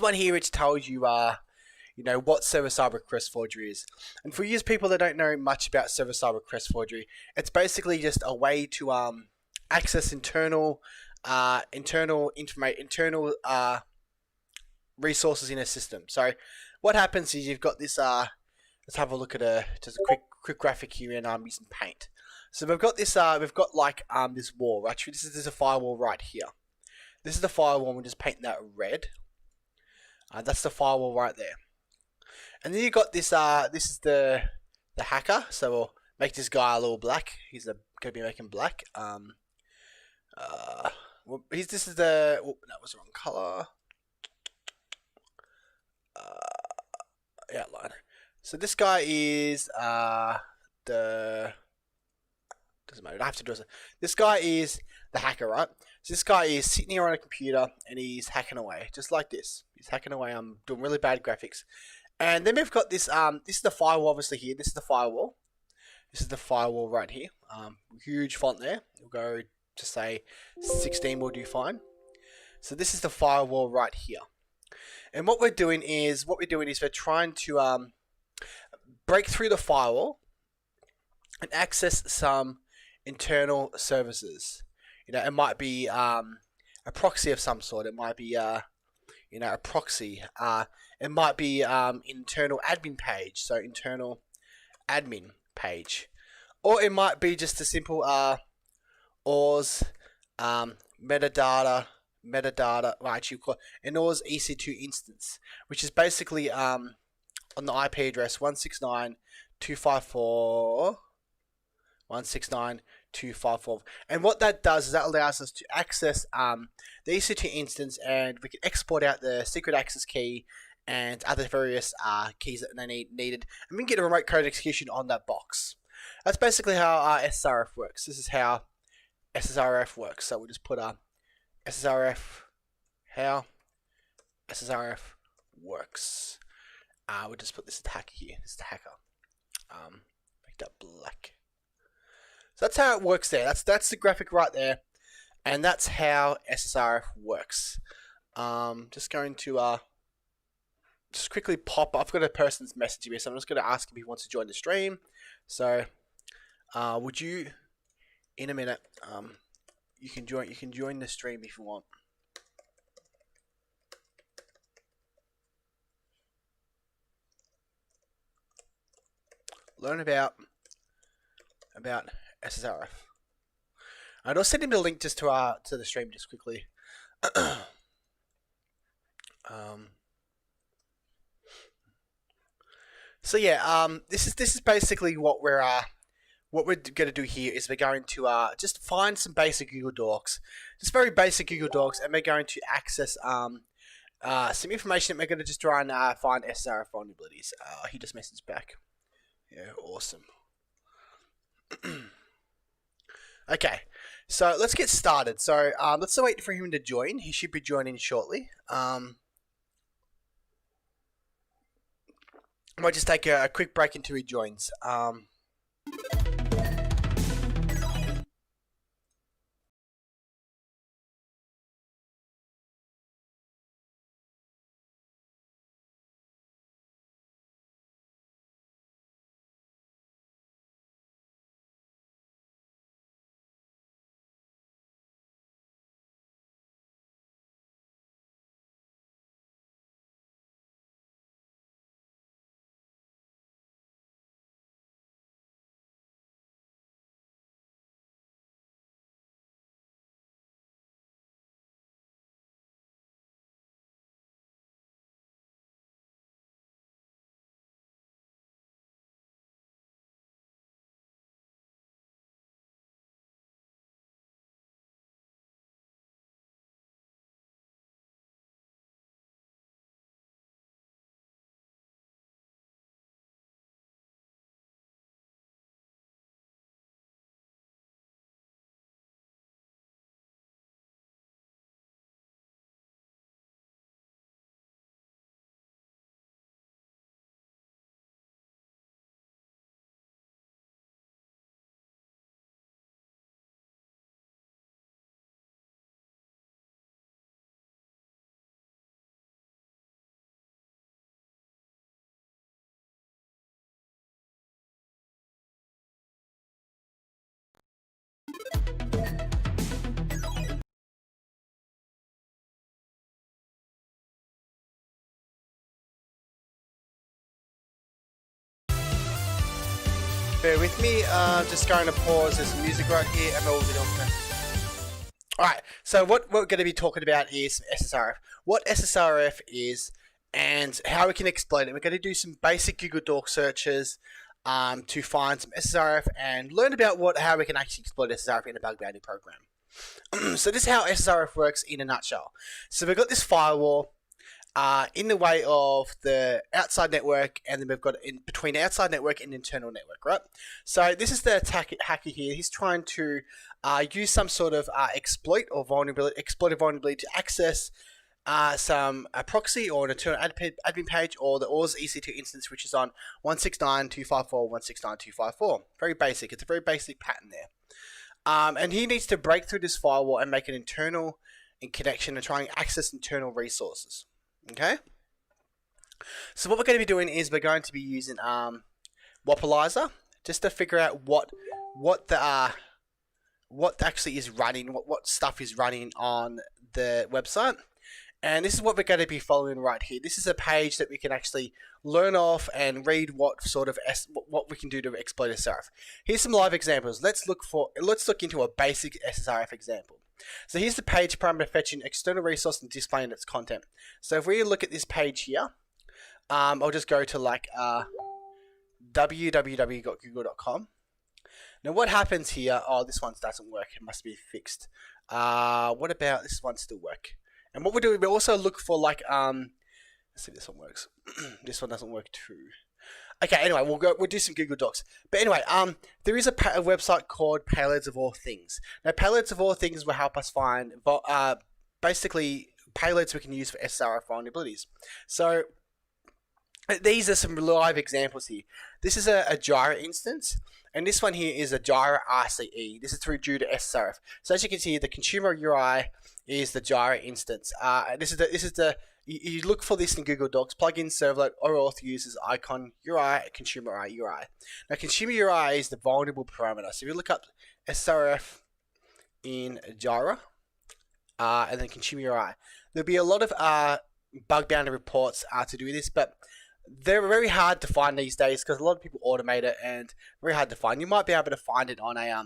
one here which tells you what server-side request forgery is. And for you people that don't know much about server-side request forgery, it's basically just a way to access internal resources in a system. So what happens is you've got this. Let's have a look at just a quick graphic here, and I'm using Paint. So we've got this. We've got like this wall, right? This is a firewall right here. This is the firewall. We'll just paint that red. That's the firewall right there. And then you got this. This is the hacker. So we'll make this guy a little black. He's gonna be making black. This is the. Oh, that was the wrong color. Outline. So this guy is the. Doesn't matter. I have to do it. This guy is the hacker, right? So this guy is sitting here on a computer and he's hacking away, just like this. He's hacking away. I'm doing really bad graphics. And then we've got this. This is the firewall, obviously here. This is the firewall. This is the firewall right here. Huge font there. We'll go to say 16 will do fine. So this is the firewall right here. And what we're doing is we're trying to break through the firewall and access some internal services. It might be a proxy of some sort. It might be a proxy. It might be internal admin page, so internal admin page, or it might be just a simple ORS metadata. Well, actually, an ORS EC2 instance, which is basically on the IP address 169.254.169.254. And what that does is that allows us to access the EC2 instance, and we can export out the secret access key and other various keys that they needed, and we can get a remote code execution on that box. That's basically how SSRF works. This is how SSRF works. So we'll just put SSRF, how SSRF works. We'll just put this hacker here. This is the hacker. Make that black. So that's how it works there. That's the graphic right there, and that's how SSRF works. Just going to just quickly pop. I've got a person's messaging me, so I'm just going to ask him if he wants to join the stream. So, would you, in a minute, you can join the stream if you want. Learn about SSRF. I'll send him the link just to the stream just quickly. So yeah, this is basically what we're going to do here is we're going to just find some basic Google Docs, just very basic Google Docs, and we're going to access some information. We're going to just try and find SSRF vulnerabilities. He just messaged back. Yeah, awesome. Okay, so let's get started. So let's wait for him to join. He should be joining shortly. I might just take a quick break until he joins. bear with me. Just going to pause this music right here and we'll get on to it. Alright, so what we're going to be talking about is SSRF. What SSRF is and how we can exploit it. We're going to do some basic Google Doc searches to find some SSRF and learn about how we can actually exploit SSRF in a bug bounty program. So this is how SSRF works in a nutshell. So we've got this firewall in the way of the outside network, and then we've got in between the outside network and internal network, right? So this is the hacker here. He's trying to use some sort of exploited vulnerability to access a proxy or an internal admin page or the ORS EC2 instance, which is on 169.254.169.254. Very basic. It's a very basic pattern there. And he needs to break through this firewall and make an internal connection and try and access internal resources. Okay. So what we're going to be doing is we're going to be using Wapalizer just to figure out what actually is running, what stuff is running on the website. And this is what we're going to be following right here. This is a page that we can actually learn off and read what we can do to exploit SSRF. Here's some live examples. Let's look into a basic SSRF example. So here's the page parameter fetching external resource and displaying its content. So if we look at this page here, I'll just go to like www.google.com. Now what happens here? Oh, this one doesn't work. It must be fixed. What about this one still work? And what we do, we also look for like let's see if this one works. This one doesn't work too. Okay, anyway, we'll do some Google Docs. But anyway, there is a website called Payloads of All Things. Now, Payloads of All Things will help us find basically payloads we can use for SSRF vulnerabilities. So these are some live examples here. This is a Jira instance, and this one here is a Jira RCE. This is due to SSRF. So as you can see, the consumer UI is the Jira instance. You look for this in Google Docs, plugin, servlet, or auth users, icon, UI, consumer UI. Now, consumer UI is the vulnerable parameter. So if you look up SSRF in Jira, and then consumer UI, there'll be a lot of bug bounty reports to do with this, but they're very hard to find these days because a lot of people automate it and very hard to find. You might be able to find it on a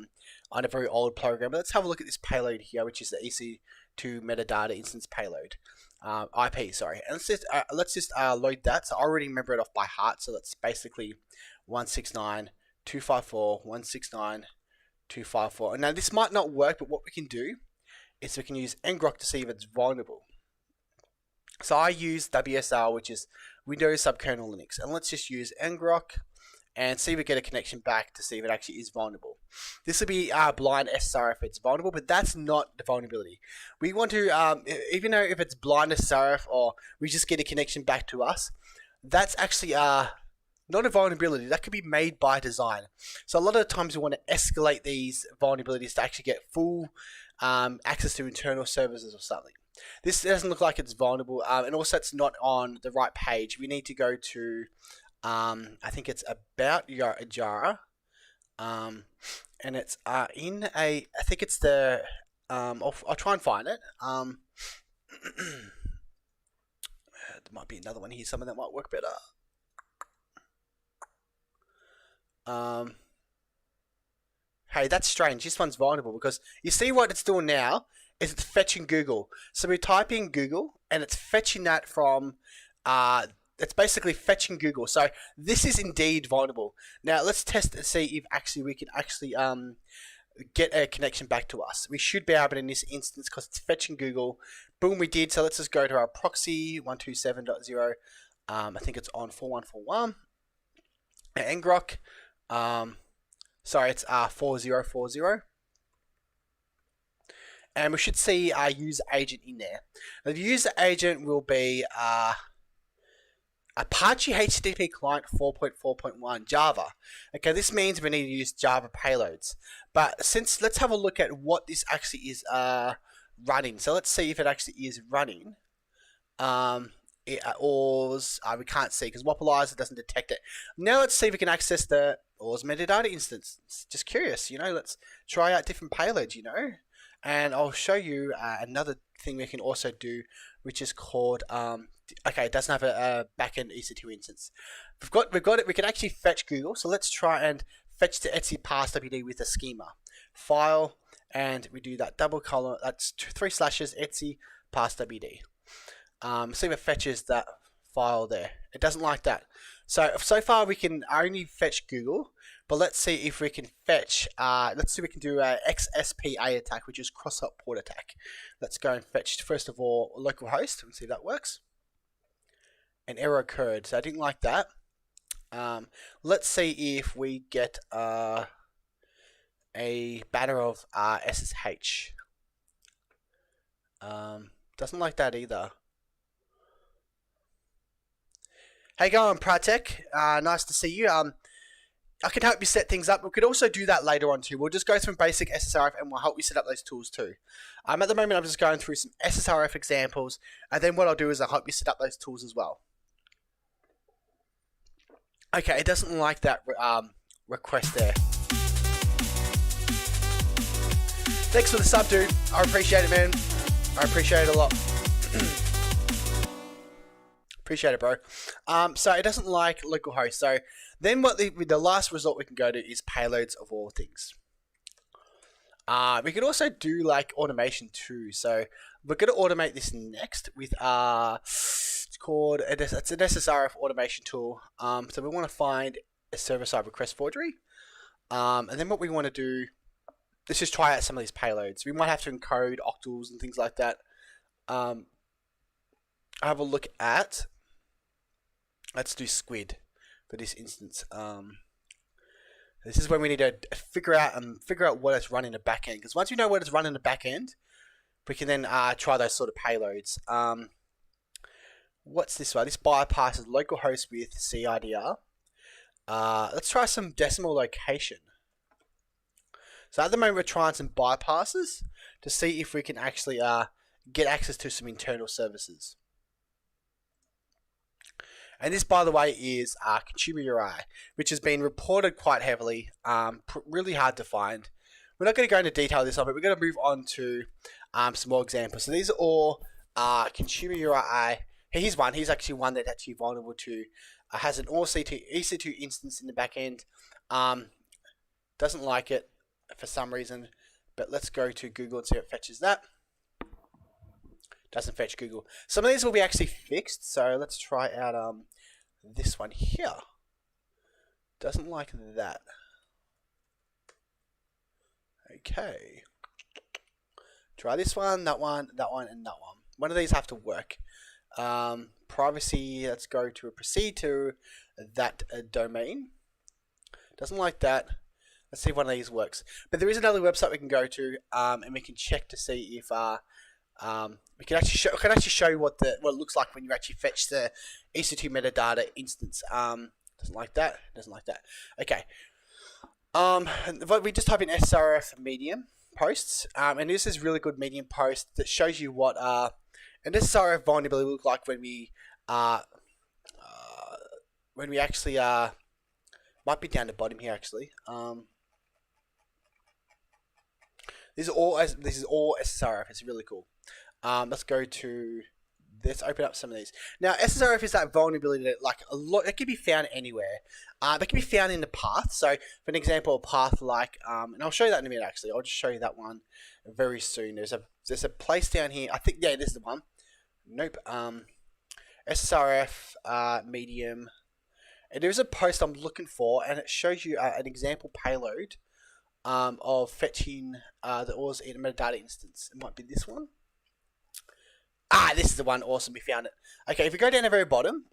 very old program. But let's have a look at this payload here, which is the EC2 metadata instance payload. IP, sorry, and let's just load that. So I already remember it off by heart. So that's basically 169.254.169.254. Now this might not work, but what we can do is we can use ngrok to see if it's vulnerable. So I use WSL, which is Windows subkernel Linux, and let's just use ngrok and see if we get a connection back to see if it actually is vulnerable. This will be blind SSRF if it's vulnerable, but that's not the vulnerability. We want to, even though if it's blind SSRF or we just get a connection back to us, that's actually not a vulnerability. That could be made by design. So a lot of the times we want to escalate these vulnerabilities to actually get full access to internal services or something. This doesn't look like it's vulnerable, and also it's not on the right page. We need to go to I think it's about Jira, and it's in I think it's the I'll try and find it. There might be another one here, something that might work better. Hey, that's strange. This one's vulnerable because you see what it's doing now is it's fetching Google. So we type in Google and it's fetching that from it's basically fetching Google. So this is indeed vulnerable. Now let's test and see if we can get a connection back to us. We should be able to in this instance because it's fetching Google. Boom, we did. So let's just go to our proxy 127.0. I think it's on 4141. ngrok. Sorry, it's 4040. And we should see our user agent in there. Now, the user agent will be Apache HTTP Client 4.4.1 Java. Okay, this means we need to use Java payloads. But let's have a look at what this actually is running. So let's see if it actually is running. We can't see because Wapalizer doesn't detect it. Now let's see if we can access the ORS metadata instance. It's just curious, let's try out different payloads, and I'll show you another thing we can also do, which is called okay, it doesn't have a backend EC2 instance. We've got it. We can actually fetch Google. So let's try and fetch to Etsy pass WD with a schema. File, and we do that double column, that's 3 slashes, Etsy pass WD. See if it fetches that file there. It doesn't like that. So far we can only fetch Google, but let's see if we can fetch, let's see if we can do a XSPA attack, which is cross-site port attack. Let's go and fetch, first of all, localhost and see if that works. An error occurred, so I didn't like that. Let's see if we get a banner of SSH. Doesn't like that either. Hey, going, Pratek. Nice to see you. I can help you set things up. We could also do that later on too. We'll just go through basic SSRF and we'll help you set up those tools too. At the moment, I'm just going through some SSRF examples, and then what I'll do is I'll help you set up those tools as well. Okay, it doesn't like that request there. Thanks for the sub, dude. I appreciate it, man. I appreciate it a lot. Appreciate it, bro. So it doesn't like localhost. So then what the last result we can go to is payloads of all things. We could also do like automation too. So we're going to automate this next with it's called it's an SSRF automation tool. So we want to find a server-side request forgery, and then what we want to do, let's just try out some of these payloads. We might have to encode octals and things like that. Have a look at. Let's do squid for this instance. This is when we need to figure out what it's running in the back end. Because once we know what it's running in the back end, we can then try those sort of payloads. What's this one? This bypasses localhost with CIDR. Let's try some decimal location. So at the moment we're trying some bypasses to see if we can actually get access to some internal services. And this, by the way, is consumer UI, which has been reported quite heavily, really hard to find. We're not going to go into detail this one, but we're going to move on to some more examples. So these are all consumer UI. Here's one. Here's actually one that's actually vulnerable to, has an EC2 instance in the back end. Doesn't like it for some reason, but let's go to Google and see if it fetches that. Doesn't fetch Google. Some of these will be actually fixed, so let's try out this one here. Doesn't like that. Okay. Try this one, that one, that one, and that one. One of these have to work. Privacy, let's go to proceed to that domain. Doesn't like that. Let's see if one of these works. But there is another website we can go to, and we can check to see if we can actually show you what it looks like when you actually fetch the EC2 metadata instance. Doesn't like that. Doesn't like that. Okay. We just type in SSRF medium posts, and this is really good medium post that shows you what an SSRF vulnerability will look like when we actually might be down the bottom here actually. This is all SSRF. It's really cool. Let's go to let's open up some of these. Now, SSRF is that vulnerability that it can be found anywhere. It can be found in the path. So, for an example, a path like, and I'll show you that in a minute. Actually, I'll just show you that one very soon. There's a place down here. I think this is the one. Nope. SSRF medium. And there's a post I'm looking for, and it shows you an example payload of fetching the ORS in a metadata instance. It might be this one. This is the one. Awesome, we found it. Okay, if you go down the very bottom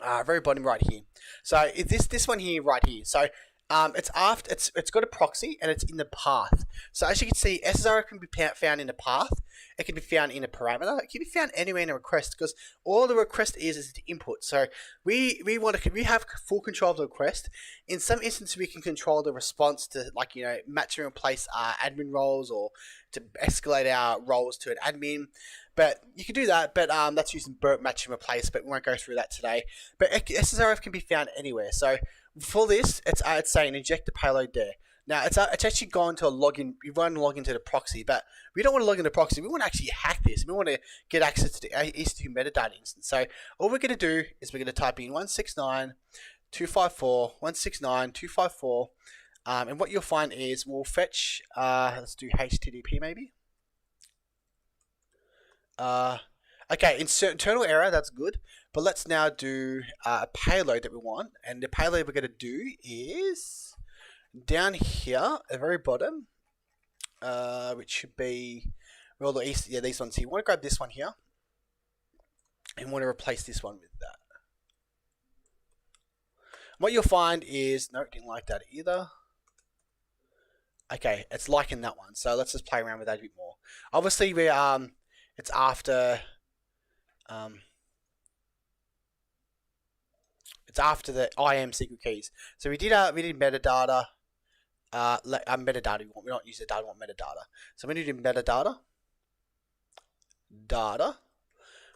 right here. So this one here, right here. So it's got a proxy and it's in the path. So as you can see, SSRF can be found in the path. It can be found in a parameter. It can be found anywhere in a request because all the request is the input. So we have full control of the request. In some instances, we can control the response to match and replace admin roles or to escalate our roles to an admin. But you can do that, but that's using burp match and replace, but we won't go through that today. But SSRF can be found anywhere. So for this, it's saying inject the payload there. Now, it's actually gone to a login. We want to log into the proxy, but we don't want to log into the proxy. We want to actually hack this. We want to get access to the EC2 metadata instance. So all we're going to do is we're going to type in 254, 169, 254. And what you'll find is we'll fetch, let's do HTTP maybe. Okay, internal error, that's good. But let's now do a payload that we want. And the payload we're going to do is down here at the very bottom, which should be, well, these ones here. You want to grab this one here and want to replace this one with that. What you'll find is, no, didn't like that either. Okay, it's liking that one. So let's just play around with that a bit more. Obviously, it's after the IAM secret keys. So we did metadata. Metadata. We don't use the data. We want metadata. So we need to do metadata. Data.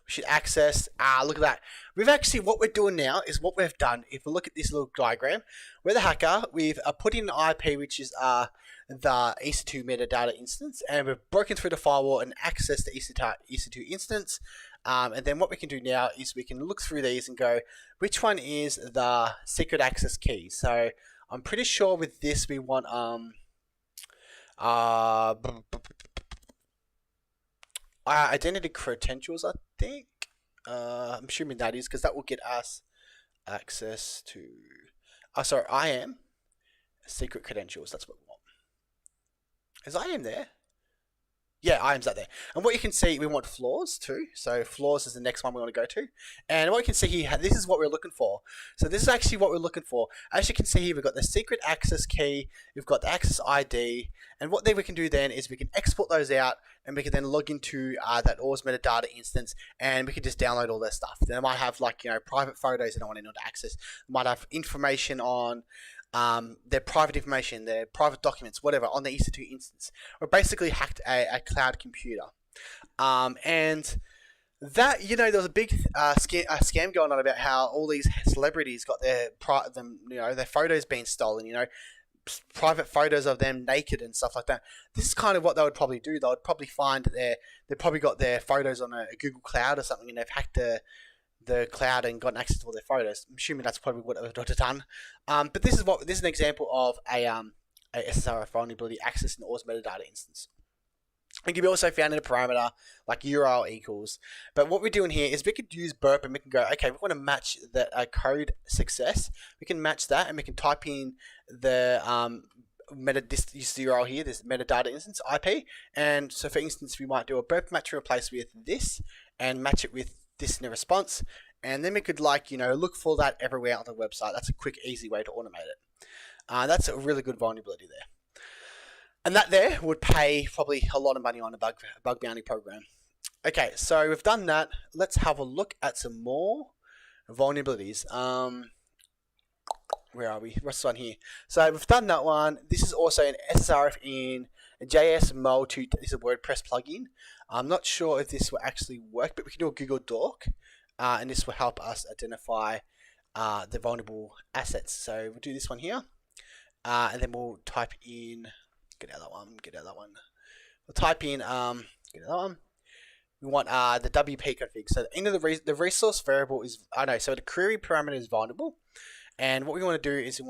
We should access. Look at that. We've actually, what we're doing now is what we've done. If we look at this little diagram, we're the hacker. We've put in an IP, which is the EC2 metadata instance, and we've broken through the firewall and accessed the EC2 instance. And then what we can do now is we can look through these and go, which one is the secret access key? So I'm pretty sure with this we want identity credentials, I think. I'm assuming that is because that will get us access to IAM secret credentials. That's what we want. Is IAM there? Yeah, IAM's out there. And what you can see, we want flaws too. So flaws is the next one we want to go to. And what you can see here, this is what we're looking for. So this is actually what we're looking for. As you can see here, we've got the secret access key, we've got the access ID, and what then we can do then is we can export those out, and we can then log into that ORS metadata instance, and we can just download all their stuff. Then it might have, like, you know, private photos that I want anyone to access. It might have information on their private information, their private documents, whatever, on the EC2 instance. We basically hacked a cloud computer. And that, you know, there was a big scam going on about how all these celebrities got their photos being stolen, you know, private photos of them naked and stuff like that. This is kind of what they would probably do. They would probably find that they probably got their photos on a Google Cloud or something, and they've hacked the cloud and gotten access to all their photos. I'm assuming that's probably what they've done. But this is an example of a SSRF vulnerability accessing the ORS metadata instance. It can be also found in a parameter like URL equals. But what we're doing here is we could use burp and we can go, okay, we want to match the code success. We can match that and we can type in the this URL here, this metadata instance IP. And so for instance, we might do a burp match and replace with this and match it with this in a response, and then we could, like, you know, look for that everywhere on the website. That's a quick, easy way to automate it. That's a really good vulnerability there, and that there would pay probably a lot of money on a bug bounty program. Okay, so we've done that. Let's have a look at some more vulnerabilities. Where are we? What's on here? So we've done that one. This is also an SSRF in JSML2. This is a WordPress plugin. I'm not sure if this will actually work, but we can do a Google Doc, and this will help us identify the vulnerable assets. So we'll do this one here, and then we'll type in, get out that one. We'll type in, get out that one. We want the WP config. So the resource variable is, so the query parameter is vulnerable. And what we want to do is we've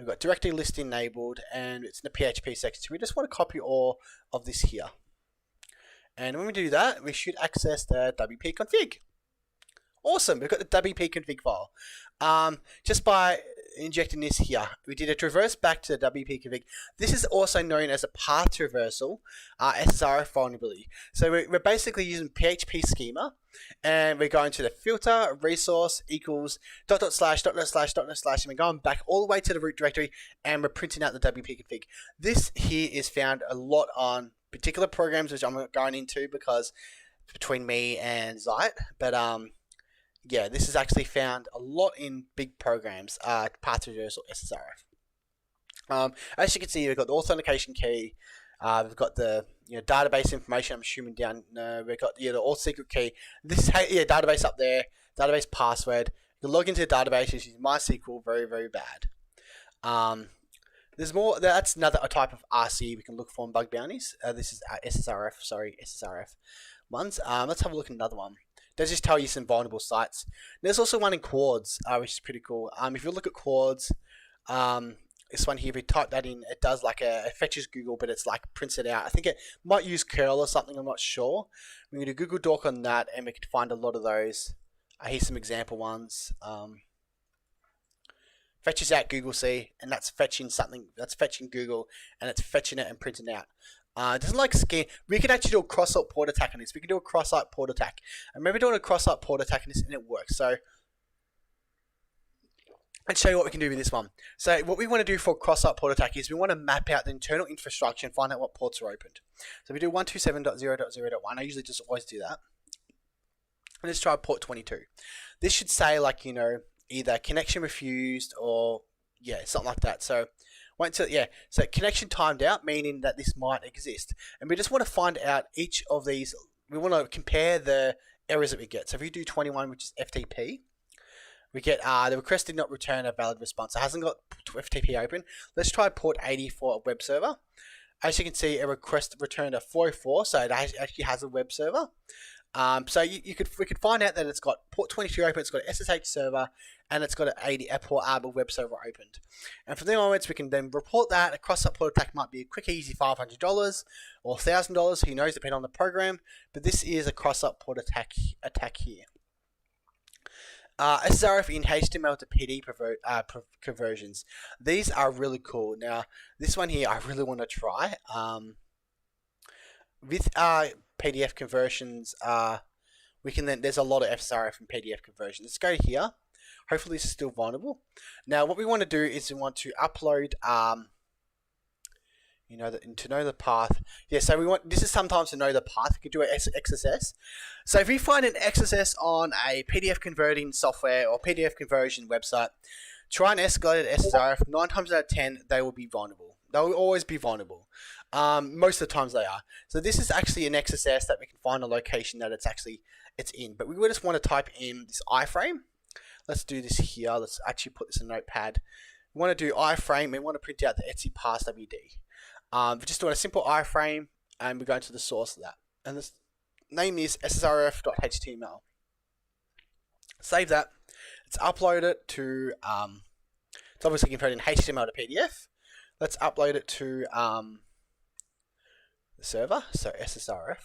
got directory list enabled, and it's in the PHP section. So we just want to copy all of this here. And when we do that, we should access the WP config. Awesome, we've got the WP config file. Just by injecting this here, we did a traverse back to the WP config. This is also known as a path traversal SSRF vulnerability. So we're basically using PHP schema, and we're going to the filter resource equals .. and we're going back all the way to the root directory, and we're printing out the WP config. This here is found a lot on particular programs, which I'm not going into because it's between me and Zeit, but yeah, this is actually found a lot in big programs, path traversal SSRF. As you can see, we've got the authentication key, we've got the database information. I'm assuming down. We've got the all secret key. This database up there, database password. You can log into the database using MySQL. Very, very bad. There's more. That's another type of RC we can look for in bug bounties. This is SSRF. Sorry, SSRF ones. Let's have a look at another one. Does just tell you some vulnerable sites. There's also one in Quartz, which is pretty cool. If you look at Quartz, this one here, if you type that in, it does like it fetches Google, but it's like prints it out. I think it might use curl or something, I'm not sure. We can do Google Doc on that, and we can find a lot of those. Here's some example ones. Fetches out Google C, and that's fetching something, that's fetching Google, and it's fetching it and printing out. It doesn't like scan. We could actually do a cross-site port attack on this. We can do a cross-site port attack. I remember doing a cross-site port attack on this, and it works. So let's show you what we can do with this one. So what we want to do for cross-site port attack is we want to map out the internal infrastructure and find out what ports are opened. So we do 127.0.0.1. I usually just always do that. And let's try port 22. This should say, like, you know, either connection refused or yeah, something like that. So so connection timed out, meaning that this might exist, and we just want to find out each of these. We want to compare the errors that we get. So if you do 21, which is FTP, we get the request did not return a valid response. It hasn't got FTP open. Let's try port 80 for a web server. As you can see, a request returned a 404, so it actually has a web server. So we could find out that it's got port 22 open, it's got an SSH server, and it's got a port web server opened. And from there onwards, we can then report that. A cross-site port attack might be a quick, easy $500 or $1,000, who knows, depending on the program. But this is a cross-site port attack here. SSRF in HTML to PD conversions. These are really cool. Now, this one here, I really want to try. With PDF conversions, we can then, there's a lot of SSRF and PDF conversions. Let's go here. Hopefully this is still vulnerable. Now what we want to do is we want to upload, you know, to know the path. Yeah, so we want, this is sometimes to know the path. We can do an XSS. So if you find an XSS on a PDF converting software or PDF conversion website, try and escalate at SSRF. 9 times out of 10, they will be vulnerable. They will always be vulnerable. Most of the times they are. So this is actually an XSS that we can find a location that it's in. But we just want to type in this iframe. Let's do this here. Let's actually put this in Notepad. We want to do iframe. We want to print out the Etsy pass WD. We're just doing a simple iframe, and we're going to the source of that. And this name is ssrf.html. Save that. Let's upload it to. It's obviously converting HTML to PDF. Let's upload it to the server. So SSRF.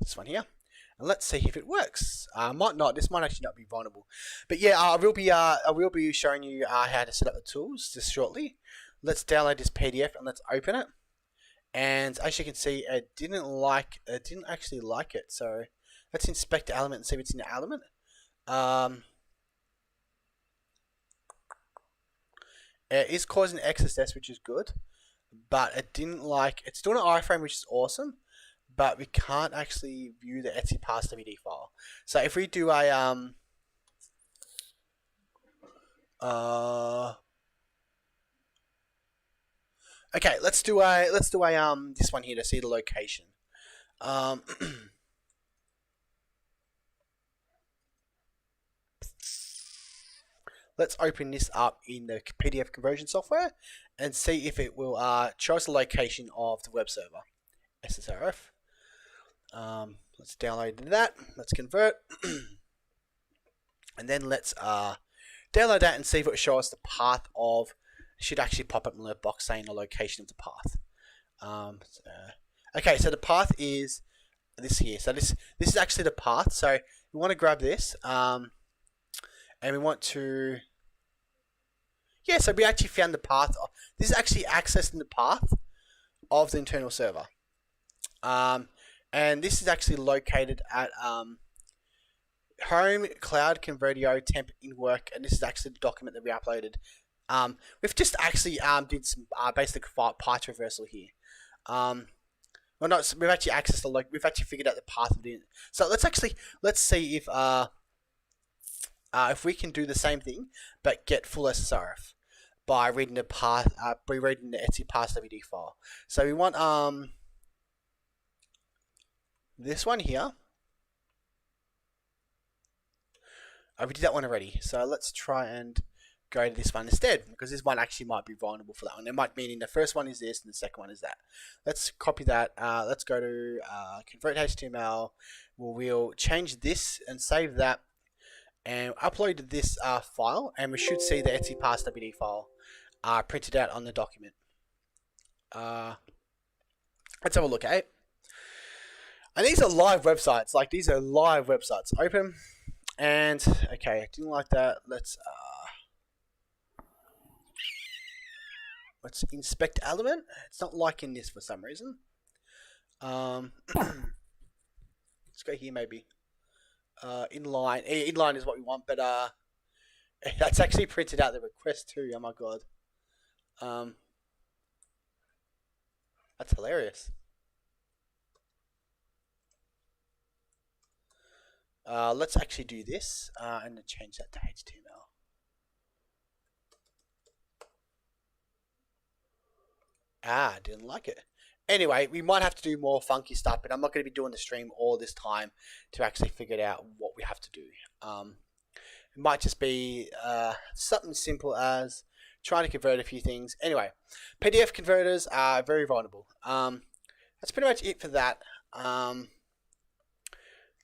This one here. And let's see if it works. Might not. This might actually not be vulnerable. But yeah, I will be showing you how to set up the tools just shortly. Let's download this PDF and let's open it. And as you can see, it didn't actually like it. So let's inspect the element and see what's in the element. It is causing XSS, which is good, but it didn't like. It's doing an iframe, which is awesome. But we can't actually view the Etsy pass WD file. So if we do a okay, let's do this one here to see the location. Let's open this up in the PDF conversion software and see if it will show us the location of the web server, SSRF. Let's download that. Let's convert, and then let's download that and see if it will show us the path of. It should actually pop up in the alert box saying the location of the path. Okay, so the path is this here. So this is actually the path. So we want to grab this, and we want to. Yeah, so we actually found the path. This is actually accessing the path of the internal server. And this is actually located at home cloud convertio temp in work, and this is actually the document that we uploaded. We've just actually did some basic path traversal here. Well, no, so we've actually accessed we've actually figured out the path of it. So let's see if we can do the same thing but get full SSRF by reading the path, by reading the Etsy pass WD file. So we want this one here. We did that one already. So let's try and go to this one instead, because this one actually might be vulnerable for that one. It might mean the first one is this and the second one is that. Let's copy that. Let's go to convert HTML. We'll change this and save that and upload this file, and we should see the Etsy pass WD file printed out on the document. Let's have a look at it. And these are live websites. Like, these are live websites. Open. And okay, I didn't like that. Let's inspect element. It's not liking this for some reason. Let's go here maybe. Inline. Inline is what we want, but that's actually printed out the request too. Oh my god. That's hilarious. Let's actually do this and then change that to HTML. Didn't like it. Anyway, we might have to do more funky stuff, but I'm not going to be doing the stream all this time to actually figure out what we have to do. It might just be something simple as trying to convert a few things. Anyway, PDF converters are very vulnerable. That's pretty much it for that.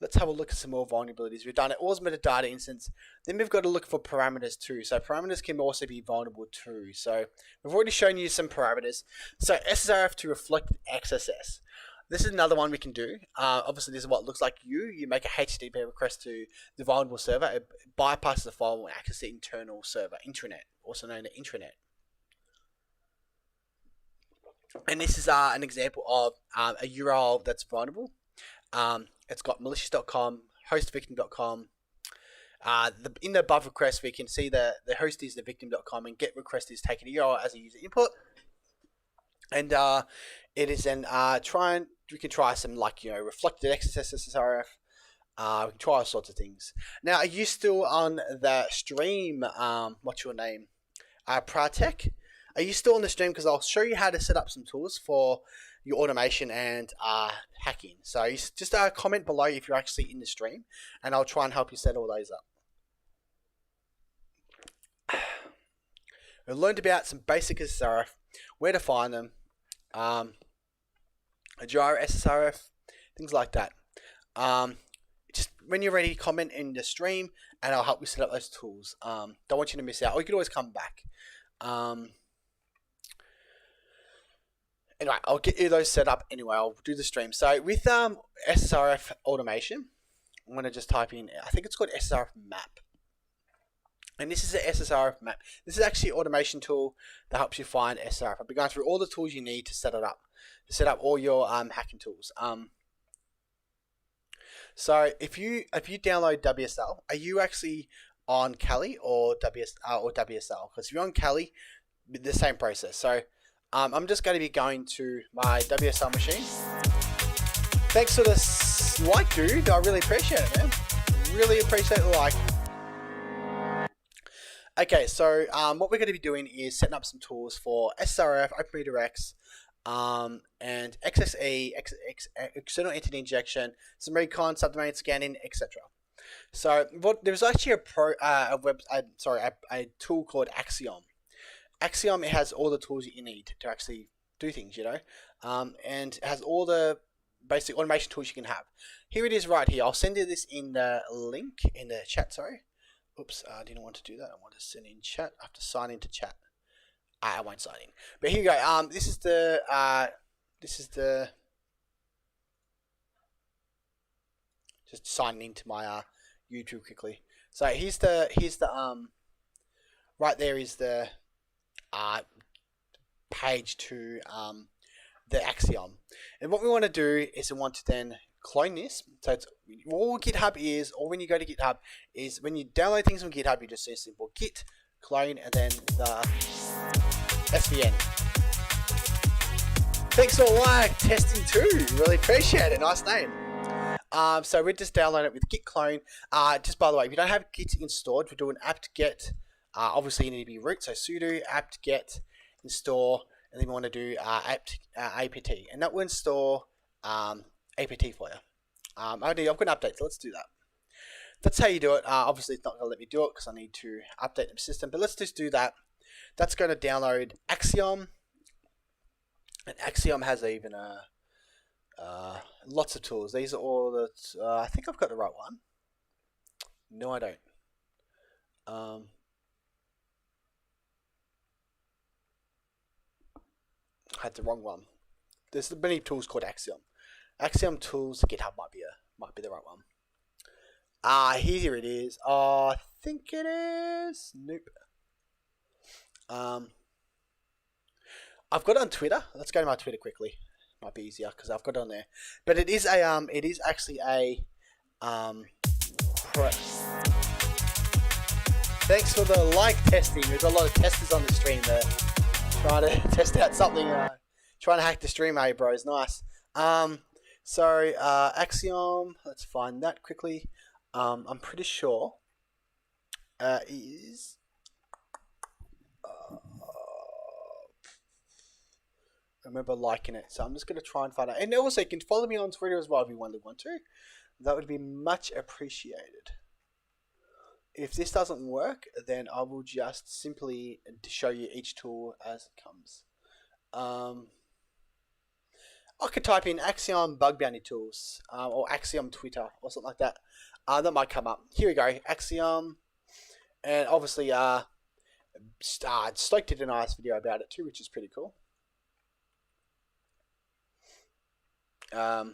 Let's have a look at some more vulnerabilities. We've done it. Always metadata instance. Then we've got to look for parameters too. So parameters can also be vulnerable too. So we've already shown you some parameters. So SSRF to reflect XSS. This is another one we can do. Obviously, this is what it looks like. You make a HTTP request to the vulnerable server. It bypasses the firewall and accesses the internal server, intranet, also known as intranet. And this is an example of a URL that's vulnerable. It's got malicious.com, hostvictim.com. In the above request, we can see the host is the victim.com and get request is taking a URL as a user input. And it is then we can try some reflected XSS SSRF. We can try all sorts of things. Now, are you still on the stream? What's your name? Pratek. Are you still on the stream? Because I'll show you how to set up some tools for your automation and hacking. So just comment below if you're actually in the stream, and I'll try and help you set all those up. We've learned about some basic SSRF, where to find them, a gyro SSRF, things like that. Just when you're ready, comment in the stream, and I'll help you set up those tools. Don't want you to miss out, or you can always come back. Anyway, I'll get you those set up anyway. I'll do the stream. So with SSRF automation, I'm going to just type in, I think it's called SSRF map. And this is the SSRF map. This is actually an automation tool that helps you find SSRF. I'll be going through all the tools you need to set it up, all your hacking tools. So if you download WSL, are you actually on Kali or WSL? Because if you're on Kali, the same process. So I'm just going to be going to my WSL machine. Thanks for the like, dude. I really appreciate it, man. Really appreciate the like. Okay, so what we're going to be doing is setting up some tools for SSRF, Open Redirects, and XXE, external entity injection, some Recon, subdomain scanning, etc. So there's actually a tool called Axiom. Axiom, it has all the tools that you need to actually do things, and it has all the basic automation tools you can have. Here it is right here. I'll send you this in the link in the chat, sorry. Oops, I didn't want to do that. I want to send in chat. I have to sign into chat. I won't sign in. But here you go. This is the just signing into my YouTube quickly. So here's the right there is the page to the Axiom. And what we want to do is we want to then clone this. So it's all GitHub is, or when you go to GitHub, is when you download things from GitHub, you just say simple git clone and then the SVN. Thanks for like testing too. Really appreciate it. Nice name. So we just download it with git clone. Just by the way, if you don't have git installed, we're doing apt-get. Obviously, you need to be root, so sudo apt-get install, and then we want to do apt and that will install apt for you. I've got an update, so let's do that. that's how you do it. Obviously, it's not going to let me do it because I need to update the system. But let's just do that. That's going to download Axiom, and Axiom has even lots of tools. These are all the. I think I've got the right one. No, I don't. I had the wrong one. There's many tools called Axiom. Axiom tools. GitHub might be the right one. Here it is. I think it is. Nope. I've got it on Twitter. Let's go to my Twitter quickly. Might be easier because I've got it on there. But it is actually a Thanks for the like testing. There's a lot of testers on the stream there trying to test out something. Trying to hack the stream, eh, bros? Nice. So Axiom. Let's find that quickly. I'm pretty sure is. I remember liking it, so I'm just going to try and find out. And also, you can follow me on Twitter as well if you want to. That would be much appreciated. If this doesn't work, then I will just simply show you each tool as it comes. I could type in Axiom bug bounty tools or Axiom Twitter or something like that. That might come up. Here we go, Axiom. And obviously, Stoke did a nice video about it too, which is pretty cool. Hi,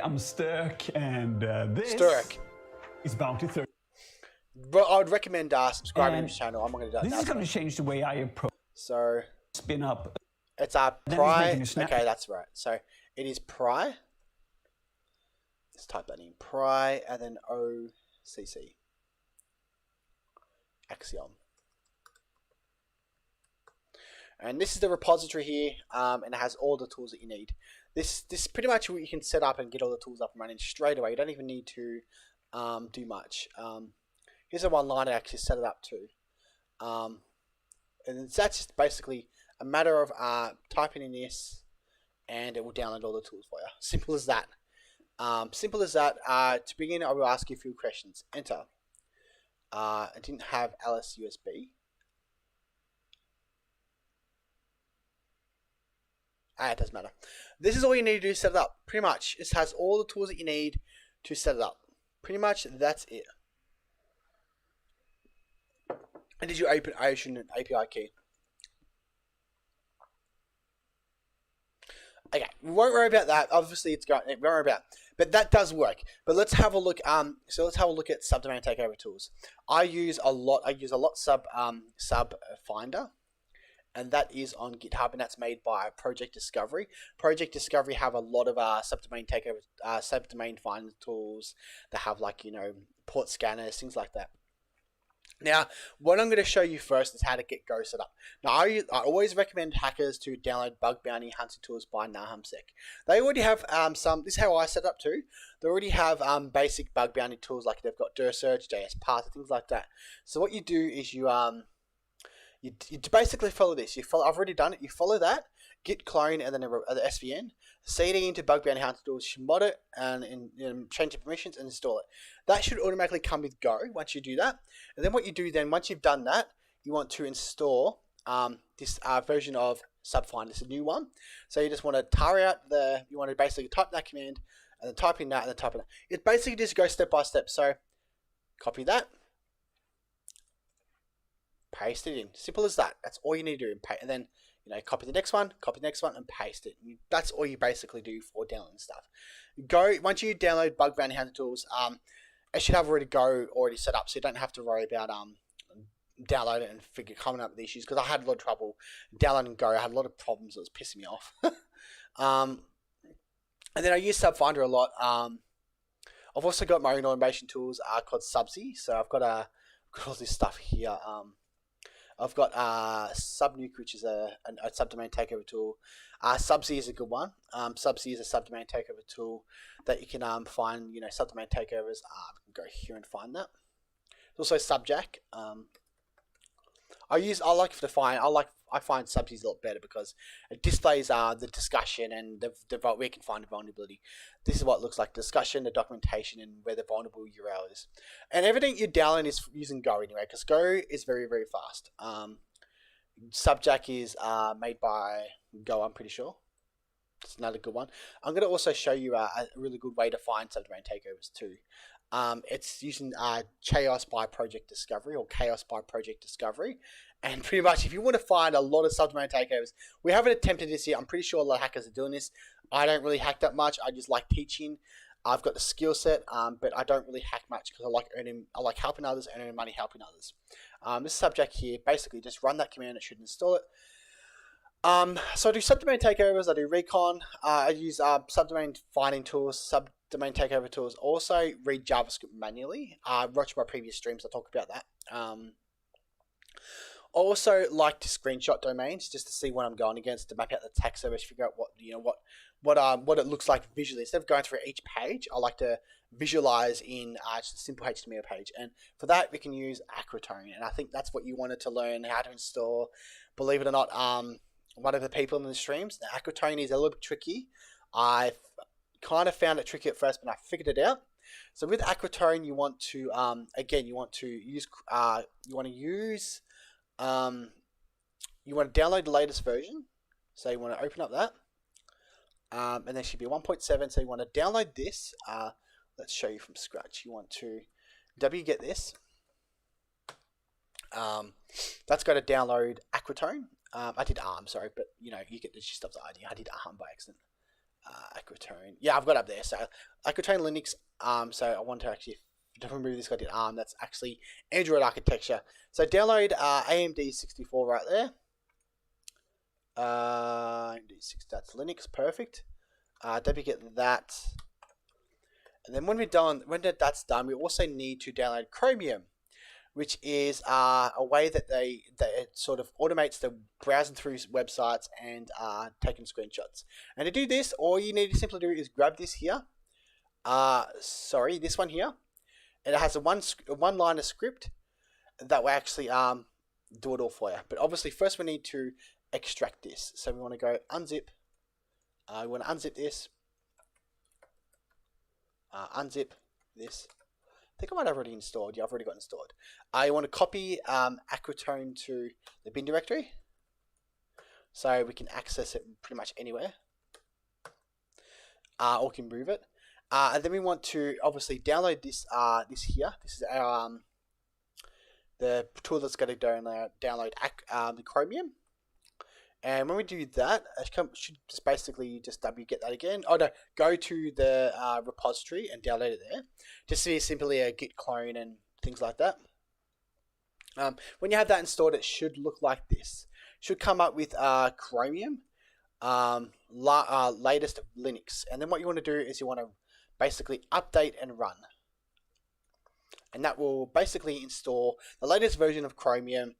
I'm Sturk, and this is Bounty 30. But I would recommend subscribing to this channel. I'm not going to do that. This is going to change the way I approach. So spin up. It's Pry. Okay, that's right. So it is Pry. Let's type that in. Pry and then OCC. Axiom. And this is the repository here, and it has all the tools that you need. This is pretty much what you can set up and get all the tools up and running straight away. You don't even need to do much. Here's a one-liner to actually set it up to. And that's just basically a matter of typing in this, and it will download all the tools for you. Simple as that. Simple as that. To begin, I will ask you a few questions. Enter. I didn't have LS USB. It doesn't matter. This is all you need to do to set it up. Pretty much. It has all the tools that you need to set it up. Pretty much that's it. And did you open Ocean API key? Okay, we won't worry about that. Obviously, it's going. Won't worry about, but that does work. But let's have a look. So let's have a look at subdomain takeover tools. I use a lot sub finder, and that is on GitHub, and that's made by Project Discovery. Project Discovery have a lot of subdomain takeover, subdomain finder tools. They have port scanners, things like that. Now, what I'm going to show you first is how to get Go set up. Now, I always recommend hackers to download bug bounty hunting tools by NahamSec. They already have some. This is how I set up too. They already have basic bug bounty tools, like they've got DirSearch, JS Parser, things like that. So what you do is you basically follow this. I've already done it. You follow that, git clone, and then the SVN. CD into bug bounty hunter tools, mod it, and change the permissions and install it. That should automatically come with Go once you do that. And then what you do then, once you've done that, you want to install this version of Subfinder. It's a new one. So you just want to tar out you want to basically type that command, and then type in that, and then type in that. It basically just goes step by step. So copy that, paste it in. Simple as that. That's all you need to do. And then copy the next one, and paste it. That's all you basically do for downloading stuff. Once you download bug bounty hunter tools, it should have Go already set up, so you don't have to worry about download it and coming up with issues. Because I had a lot of trouble downloading Go. I had a lot of problems. It was pissing me off. And then I use Subfinder a lot. I've also got my own automation tools called Subsy. So I've got all this stuff here. I've got Subnuke, which is a subdomain takeover tool. Subsy is a good one. Subsy is a subdomain takeover tool that you can find, subdomain takeovers. We can go here and find that. There's also Subjack. I like I find subsidies a lot better because it displays the discussion and where you can find the vulnerability. This is what it looks like: discussion, the documentation, and where the vulnerable URL is. And everything you're downloading is using Go anyway, because Go is very, very fast. Subject is made by Go, I'm pretty sure. It's another good one. I'm going to also show you a really good way to find subdomain takeovers too. It's using Chaos by Project Discovery or Chaos by Project Discovery. And pretty much if you want to find a lot of subdomain takeovers, we haven't attempted this yet. I'm pretty sure a lot of hackers are doing this. I don't really hack that much. I just like teaching. I've got the skill set, but I don't really hack much because I like helping others, earning money helping others. This subject here, basically just run that command. It should install it. So I do subdomain takeovers, I do Recon, I use subdomain finding tools, subdomain takeover tools, also read JavaScript manually. Watch my previous streams, I talk about that. Also like to screenshot domains just to see what I'm going against, to map out the attack surface, figure out what it looks like visually. Instead of going through each page, I like to visualize in just a simple HTML page, and for that we can use Acrotone, and I think that's what you wanted to learn how to install. Believe it or not, one of the people in the streams, the Acrotone is a little bit tricky. I kind of found it tricky at first, but I figured it out. So with Acrotone, you want to download the latest version. So you want to open up that, and there should be 1.7. So you want to download this. Let's show you from scratch. You want to wget this. That's got to download Acrotone. I did ARM, sorry, but you get the gist of the idea. I did ARM by accident. Acrotone, yeah, I've got it up there. So Acrotone Linux. So I want to actually remove this. I did ARM. That's actually Android architecture. So download AMD 64 right there. AMD 6. That's Linux. Perfect. Wget that. And then when that's done, we also need to download Chromium, which is a way that it sort of automates the browsing through websites and taking screenshots. And to do this, all you need to simply do is grab this here. This one here. And it has a one line of script that will actually do it all for you. But obviously, first we need to extract this. So we want to go unzip. We want to unzip this. Unzip this. I think I might have already installed. Yeah, I've already got installed. I want to copy Acrotone to the bin directory, so we can access it pretty much anywhere, or can move it. And then we want to obviously download this. This here. This is our the tool that's going to download the Chromium. And when we do that, it should just basically just wget that again. Oh no, go to the repository and download it there. Just see simply a git clone and things like that. When you have that installed, it should look like this. Should come up with Chromium, latest Linux. And then what you want to do is you want to basically update and run. And that will basically install the latest version of Chromium.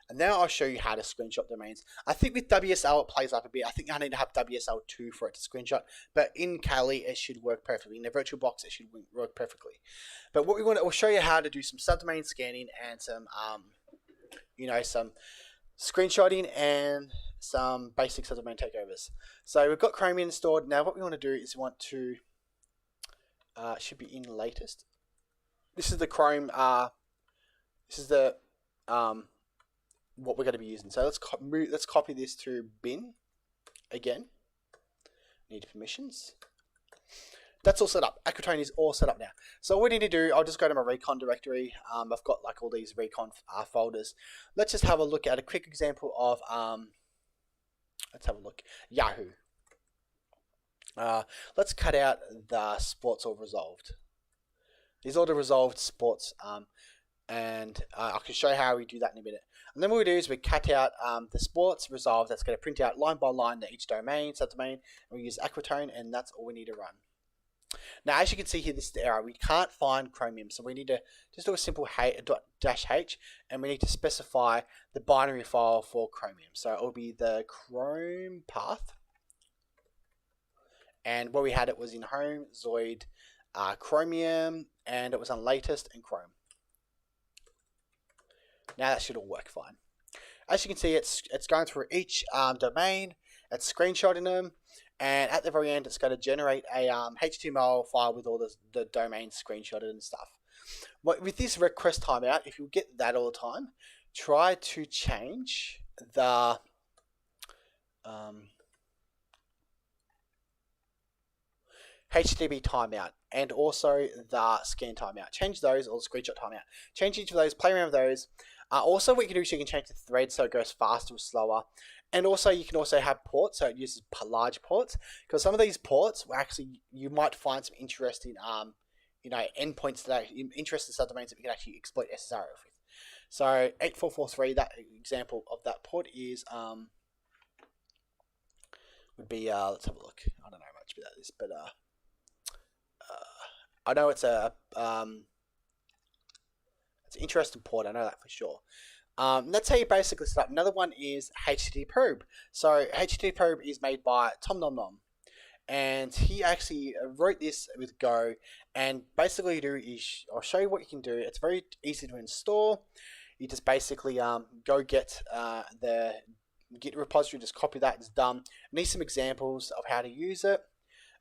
And now I'll show you how to screenshot domains. I think with WSL it plays up a bit. I think I need to have WSL2 for it to screenshot. But in Kali it should work perfectly. In the VirtualBox it should work perfectly. But what we'll show you how to do some subdomain scanning and some some screenshotting and some basic subdomain takeovers. So we've got Chromium installed. Now what we want to do is we want to should be in latest. This is the Chrome. This is the what we're going to be using. So let's copy this to bin again. Need permissions. That's all set up. Acrotone is all set up now. So what we need to do, I'll just go to my Recon directory. I've got like all these Recon folders. Let's just have a look at a quick example of let's have a look. Yahoo. Let's cut out the sports all resolved. These are the resolved sports, and I can show you how we do that in a minute. And then what we do is we cut out the sports resolved. That's going to print out line by line each domain, subdomain, and we use Acrotone, and that's all we need to run. Now, as you can see here, this is the error. We can't find Chromium, so we need to just do a simple -h, and we need to specify the binary file for Chromium. So it will be the Chrome path, and where we had it was in Home, Zoid, Chromium, and it was on latest and Chrome. Now that should all work fine. as you can see, it's going through each domain, it's screenshotting them, and at the very end, it's going to generate a HTML file with all the domains screenshotted and stuff. With this request timeout, if you get that all the time, try to change the HTTP timeout and also the scan timeout. Change those, or the screenshot timeout. Change each of those, play around with those. Also, what you can do is you can change the thread so it goes faster or slower. And also, you can also have ports, so it uses large ports. Because some of these ports, actually, you might find some interesting, endpoints that are interesting subdomains that we can actually exploit SSRF with. So 8443, that example of that port is would be let's have a look. I don't know much about this, but I know it's an interesting port. I know that for sure. That's how you basically set up. Another one is HTTP Probe. So HTTP Probe is made by Tom Nom Nom, and he actually wrote this with Go. And basically, you do is I'll show you what you can do. It's very easy to install. You just basically go get the Git repository, just copy that. It's done. I need some examples of how to use it.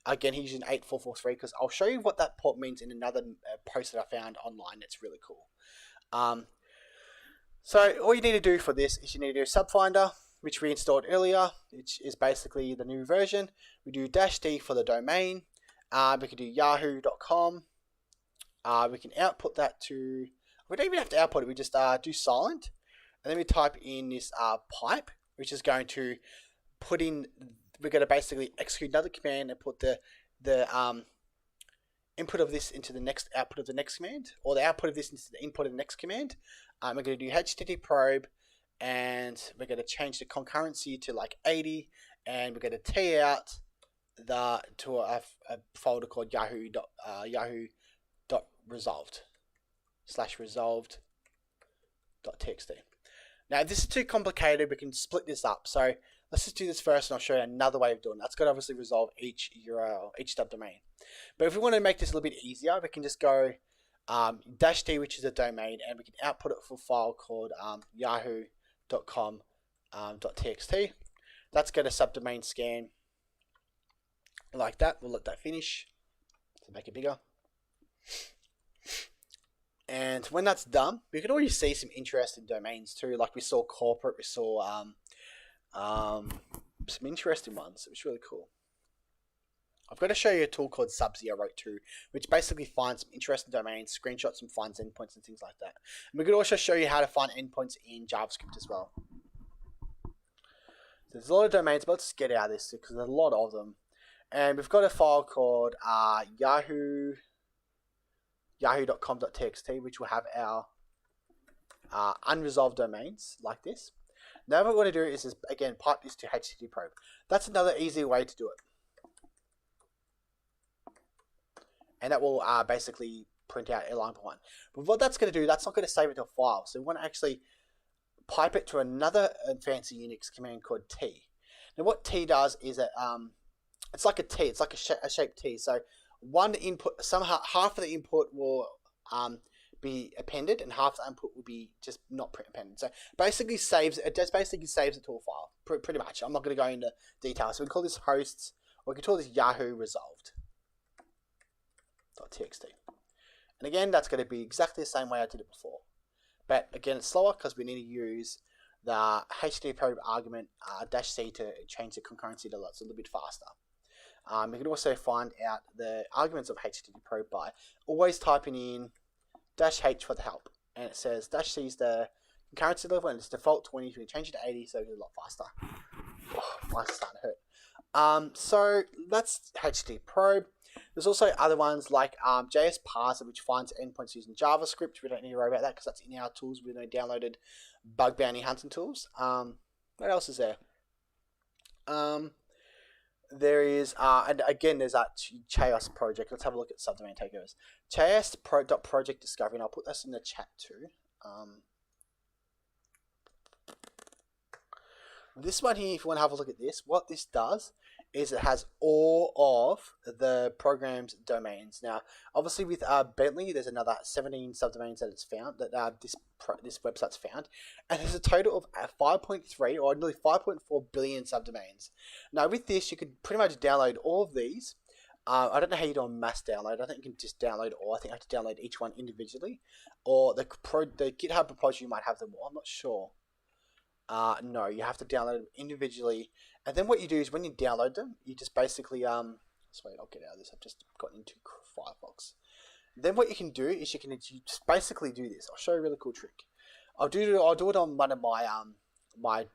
Again, he's using 8443 because I'll show you what that port means in another post that I found online. That's really cool. So all you need to do for this is you need to do Subfinder, which we installed earlier, which is basically the new version. We do -d for the domain. We can do yahoo.com. We can output that to, we don't even have to output it, we just do silent. And then we type in this pipe, which is going to put in, we're going to basically execute another command and put the input of this into the next output of the next command, or the output of this into the input of the next command. We're going to do HTTP probe, and we're going to change the concurrency to like 80, and we're going to tee out to a folder called yahoo.resolved/resolved.txt. Now, if this is too complicated, we can split this up. So let's just do this first, and I'll show you another way of doing it. That's going to obviously resolve each URL, each subdomain. But if we want to make this a little bit easier, we can just go -d, which is a domain, and we can output it for a file called yahoo.com.txt. That's going to subdomain scan like that. We'll let that finish to make it bigger. And when that's done, we can already see some interesting domains too. Like we saw corporate, we saw some interesting ones. It was really cool. I've got to show you a tool called Subsy I wrote too, which basically finds some interesting domains, screenshots, and finds endpoints and things like that. And we could also show you how to find endpoints in JavaScript as well. There's a lot of domains, but let's get out of this because there's a lot of them. And we've got a file called yahoo.com.txt, which will have our unresolved domains like this. Now what we want to do is again pipe this to HTTP probe. That's another easy way to do it. And that will basically print out line per one. But what that's going to do, that's not going to save it to a file. So we want to actually pipe it to another fancy Unix command called T. Now what T does is that it's like a T. It's like a shaped T. So one input, somehow half of the input will be appended, and half the output will be just not appended. So basically saves it. Just basically saves it to a file. Pretty much. I'm not going to go into details. So we can call this hosts, or we can call this Yahoo resolved.txt. And again, that's going to be exactly the same way I did it before. But again, it's slower because we need to use the HTTP probe argument -c to change the concurrency to lots a little bit faster. We can also find out the arguments of HTTP probe by always typing in -h for the help. And it says -c is the concurrency level, and it's default 20. So we can change it to 80, so it's a lot faster. Oh, my eyes are starting to hurt. So that's HTTP probe. There's also other ones like JS parser, which finds endpoints using JavaScript. We don't need to worry about that because that's in our tools. We downloaded bug bounty hunting tools. What else is there? There is, and again, there's that Chaos project. Let's have a look at subdomain takeovers. Chaos.project discovery, and I'll put this in the chat too. This one here, if you want to have a look at this, what this does is it has all of the program's domains. Now, obviously with Bentley, there's another 17 subdomains that it's found, that this website's found, and there's a total of 5.3 or nearly 5.4 billion subdomains. Now, with this, you could pretty much download all of these. I don't know how you do a mass download. I think you can just download all. I think I have to download each one individually, or the GitHub repository might have them all. I'm not sure. No, you have to download them individually. And then what you do is when you download them, you just basically sorry, I'll get out of this. I've just gotten into Firefox. Then what you can do is you just basically do this. I'll show you a really cool trick. I'll do it on one of my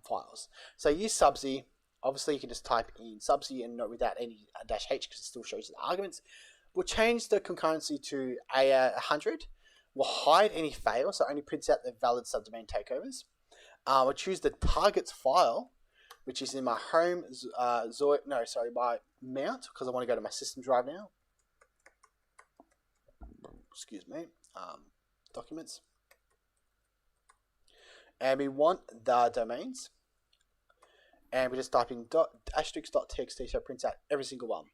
files. So use subz. Obviously, you can just type in subz and not without any -h because it still shows the arguments. We'll change the concurrency to 100. We'll hide any fails, so it only prints out the valid subdomain takeovers. We'll choose the targets file, which is in my home, my mount, because I want to go to my system drive now. Excuse me. Documents. And we want the domains. And we just type in **.txt, so it prints out every single one.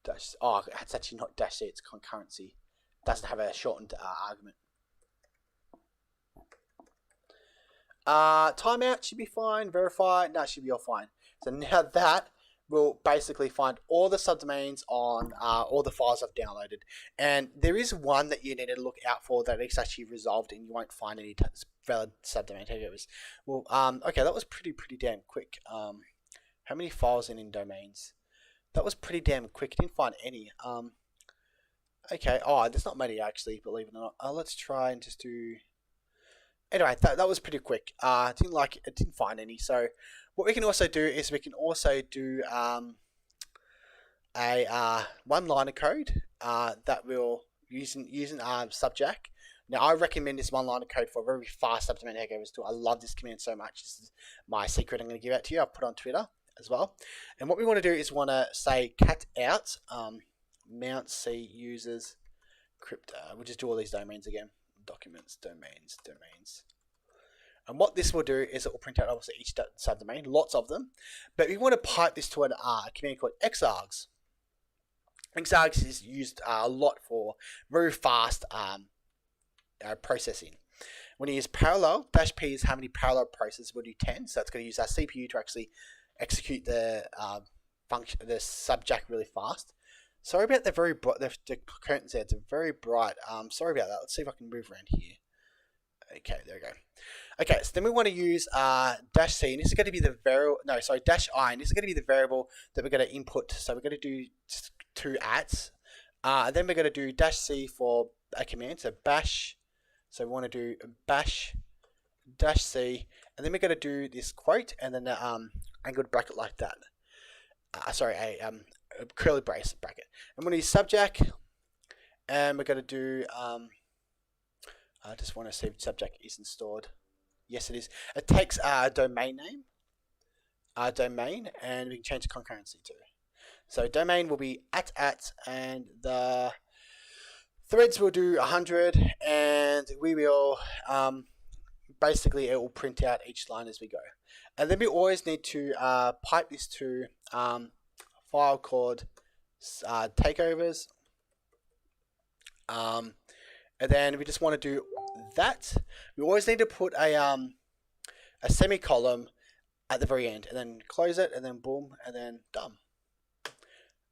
It's actually not -c, it's concurrency. It doesn't have a shortened argument. Timeout should be fine. Verify, no, should be all fine. So now that will basically find all the subdomains on all the files I've downloaded. And there is one that you need to look out for that is actually resolved and you won't find any valid subdomain takeovers. Well, okay, that was pretty damn quick. How many files in domains? That was pretty damn quick. I didn't find any. Okay, there's not many actually, believe it or not. Let's try and just do... Anyway, that was pretty quick. I didn't find any. So what we can also do is we can also do a one-liner code that will using subjack. Now I recommend this one-liner code for very fast subdomain takeovers too. I love this command so much. This is my secret I'm going to give out to you. I'll put it on Twitter as well. And what we want to do is want to say cat out mount c users crypto. We'll just do all these domains again. Documents, domains. And what this will do is it will print out obviously each subdomain, lots of them. But we want to pipe this to a command called xargs. Xargs is used a lot for very fast processing. When you use parallel, -p is how many parallel processes will do 10. So it's going to use our CPU to actually execute the function, the subjack really fast. Sorry about the very bright, the curtains there, it's very bright. Sorry about that. Let's see if I can move around here. Okay, there we go. Okay, so then we want to use -c, and this is going to be the variable, -i, and this is going to be the variable that we're going to input. So we're going to do 2 ats, and then we're going to do -c for a command, so bash. So we want to do bash -c, and then we're going to do this quote, and then angled bracket like that. A curly bracket. I'm going to use subjack, and we're going to do I just want to see if subjack isn't stored. Yes, it is. It takes a domain name, and we can change the concurrency too. So domain will be @, and the threads will do 100, and we will basically it will print out each line as we go. And then we always need to pipe this to file called takeovers, and then we just want to do that. We always need to put a semicolon at the very end, and then close it, and then boom, and then done.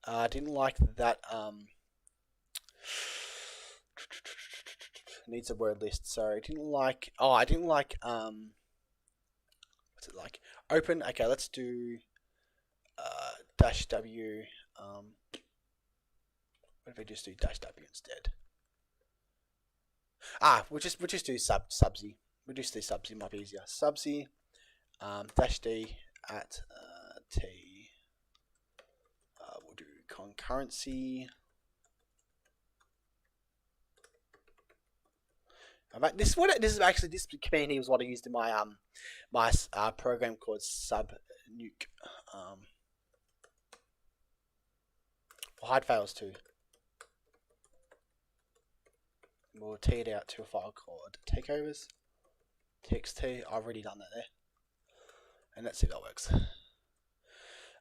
I didn't like that. Needs a word list. Sorry, I didn't like. What's it like? Open. Okay, let's do -w. What if we just do -w instead? We'll just do subz. We'll just do subz. Might be easier. Subz -d at t. We'll do concurrency. This command here was what I used in my my program called subnuke. We'll hide fails too. We'll tee it out to a file called takeovers. txt. I've already done that there. And let's see if that works.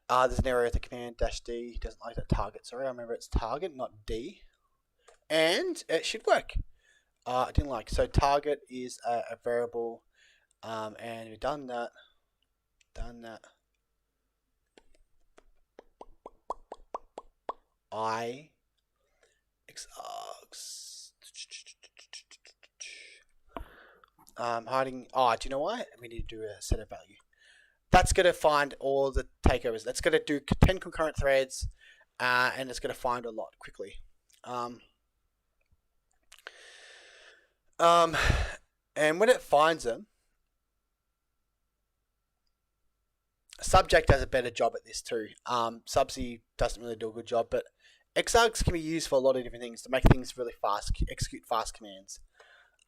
There's an error with the command -D. He doesn't like that target. Sorry, I remember it's target, not D. And it should work. I didn't like. So target is a variable. And we've done that. I hiding. Oh, do you know why? We need to do a set of value. That's going to find all the takeovers. That's going to do 10 concurrent threads, and it's going to find a lot quickly. And when it finds them, Subject does a better job at this too. Subsy doesn't really do a good job, but Exarchs can be used for a lot of different things to make things really fast, execute fast commands.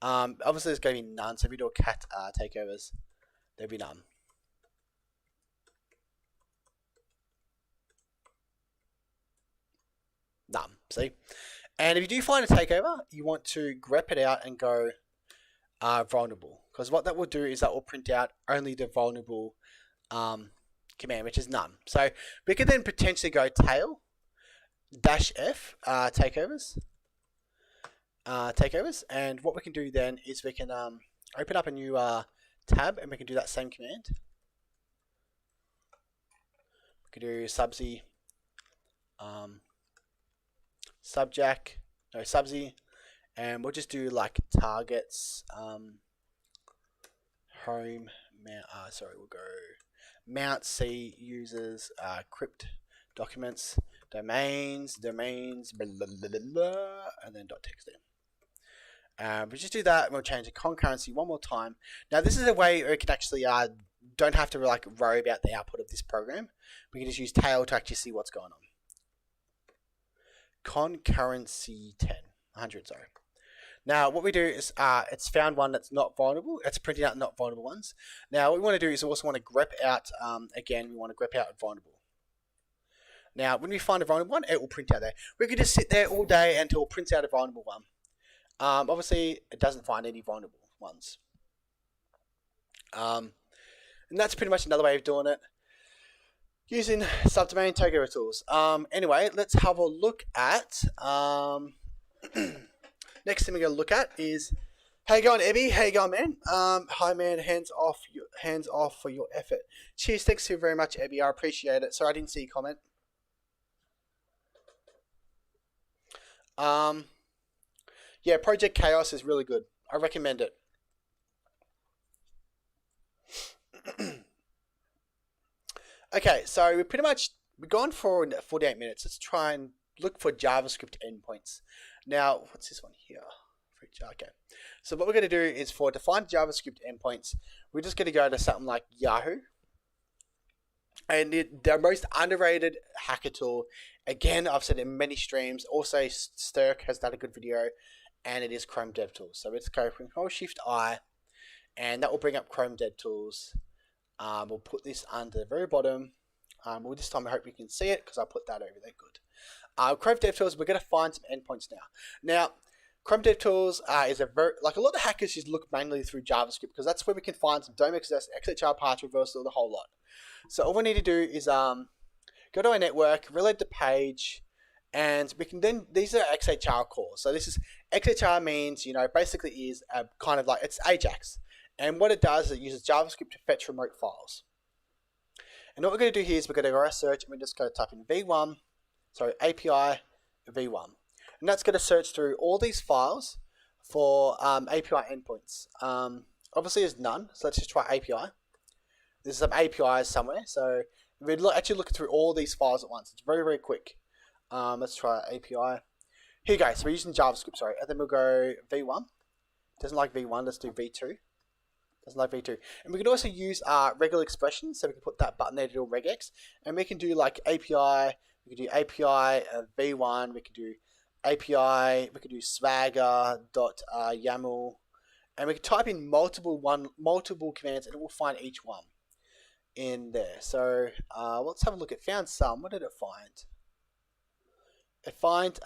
Obviously, there's going to be none, so if we do a cat takeovers, there'll be none. None, see? And if you do find a takeover, you want to grep it out and go vulnerable. Because what that will do is that will print out only the vulnerable command, which is none. So we can then potentially go tail -F takeovers. And what we can do then is we can open up a new tab, and we can do that same command. We can do subsy subsy, and we'll just do like targets home mount. We'll go mount C users crypt documents domains blah, blah, blah, blah, and then .txt. We just do that, and we'll change the concurrency one more time. Now this is a way we can actually don't have to like worry about the output of this program. We can just use tail to actually see what's going on. Concurrency 100, sorry. Now what we do is it's found one that's not vulnerable. It's printing out not vulnerable ones. Now what we want to do is we also want to grep out again. We want to grep out vulnerable. Now when we find a vulnerable one, it will print out there. We could just sit there all day until it prints out a vulnerable one. Obviously it doesn't find any vulnerable ones. And that's pretty much another way of doing it, using subdomain takeover tools. Anyway, let's have a look at next thing we're going to look at is, how you going, Ebby? How you going, man? Hi, man. Hands off for your effort. Cheers. Thanks so very much, Ebby. I appreciate it. Sorry, I didn't see your comment. Yeah, Project Chaos is really good. I recommend it. Okay, so we've gone for 48 minutes. Let's try and look for JavaScript endpoints. Now, what's this one here? Okay. So what we're going to do is, to find JavaScript endpoints, we're just going to go to something like Yahoo. And the most underrated hacker tool, again, I've said it in many streams, also Sturk has done a good video, and it is Chrome DevTools. So let's go Control-Shift-I, and that will bring up Chrome DevTools. We'll put this under the very bottom. Well, this time I hope you can see it because I put that over there. Good. Chrome DevTools, we're going to find some endpoints now. Now, Chrome DevTools is a lot of hackers just look mainly through JavaScript because that's where we can find some DOM access, XHR path reversal, the whole lot. So all we need to do is go to our network, reload the page, and we can then, these are XHR calls. So this is, XHR means, basically is kind of like, it's Ajax. And what it does is it uses JavaScript to fetch remote files. And what we're going to do here is we're going to go our search, and we're just going to type in API v1. And that's going to search through all these files for API endpoints. Obviously there's none, so let's just try API. There's some APIs somewhere, so we're actually looking through all these files at once. It's very, very quick. Let's try API. Here you go, so we're using JavaScript, sorry. And then we'll go v1. Doesn't like v1, let's do v2. Doesn't like v2. And we can also use regular expressions, so we can put that button there to do regex. And we can do like API, we can do API v1, we can do API, we can do swagger.yaml, and we can type in multiple commands, and it will find each one in there. So let's have a look. It found some. What did it find? It find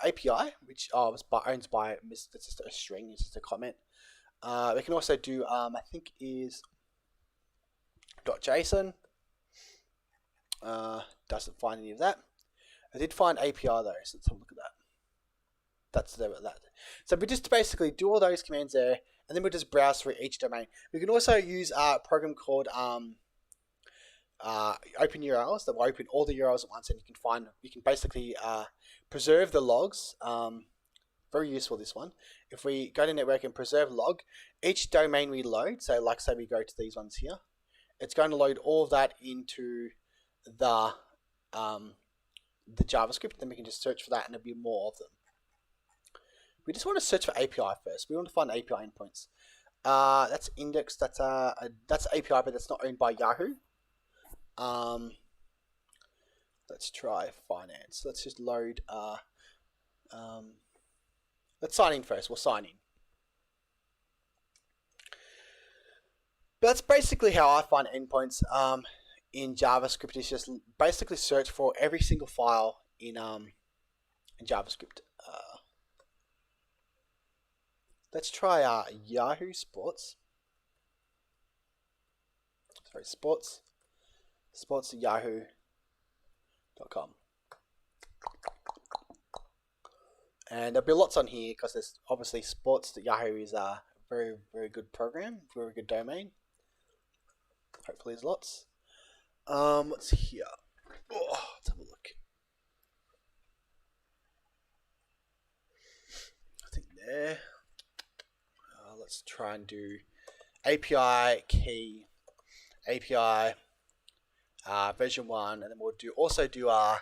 API, which was owned by, it's just a string, it's just a comment. We can also do I think is .json. Doesn't find any of that. I did find API though, so let's have a look at that. That's there with that. So we just basically do all those commands there, and then we'll just browse through each domain. We can also use a program called open URLs that will open all the URLs at once, and you can basically preserve the logs. Very useful, this one. If we go to network and preserve log, each domain we load, so like say we go to these ones here, it's going to load all of that into the JavaScript, then we can just search for that and there'll be more of them. We just want to search for API first. We want to find API endpoints. That's index, that's API, but that's not owned by Yahoo. Let's try finance. Let's just load let's sign in first. We'll sign in. But that's basically how I find endpoints in JavaScript. Is just basically search for every single file in JavaScript. Let's try Yahoo Sports. Sorry, sports at yahoo.com. And there'll be lots on here because there's obviously sports at Yahoo is a very, very good program, very good domain. Hopefully there's lots. What's here? Oh, let's have a look. Nothing there. Let's try and do API key, API version 1, and then we'll also do our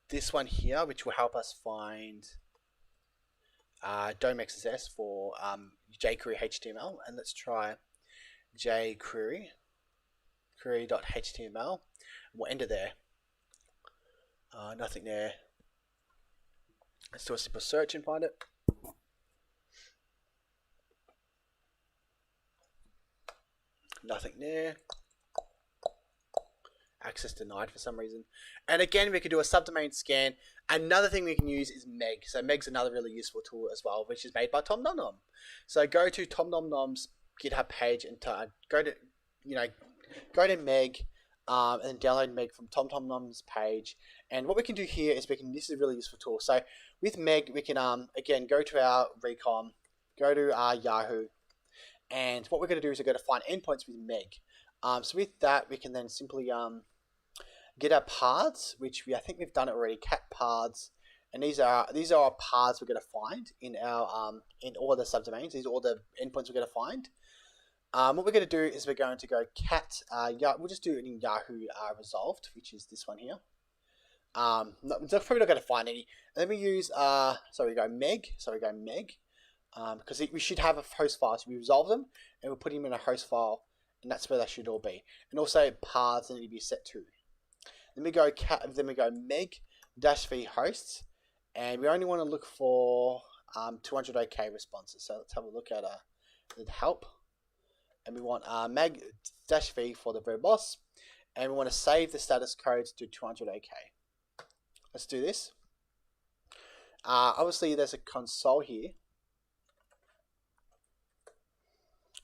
this one here, which will help us find DOM XSS for jQuery HTML. And let's try jQuery, query.html. We'll enter there. Nothing there. Let's do a simple search and find it. Nothing there. Access denied for some reason. And again, we can do a subdomain scan. Another thing we can use is Meg. So Meg's another really useful tool as well, which is made by Tom Nom Nom. So go to Tom Nom Nom's GitHub page and go to Meg and then download Meg from Tom Nom Nom's page. And what we can do here is this is a really useful tool. So with Meg, we can again go to our Recon, go to our Yahoo, and what we're going to do is we're going to find endpoints with Meg. So with that, we can then simply get our paths, which I think we've done it already. Cat paths, and these are our paths we're going to find in our in all the subdomains. These are all the endpoints we're going to find. What we're going to do is we're going to go cat. We'll just do it in Yahoo resolved, which is this one here. We're probably not going to find any. And then we use so we go Meg. Because we should have a host file, so we resolve them and we'll put them in a host file, and that's where they should all be. And also paths need to be set to. Then we go meg-v hosts, and we only want to look for 200 OK responses. So let's have a look at the help, and we want meg-v for the verbose, and we want to save the status codes to 200 OK. Let's do this. Obviously, there's a console here.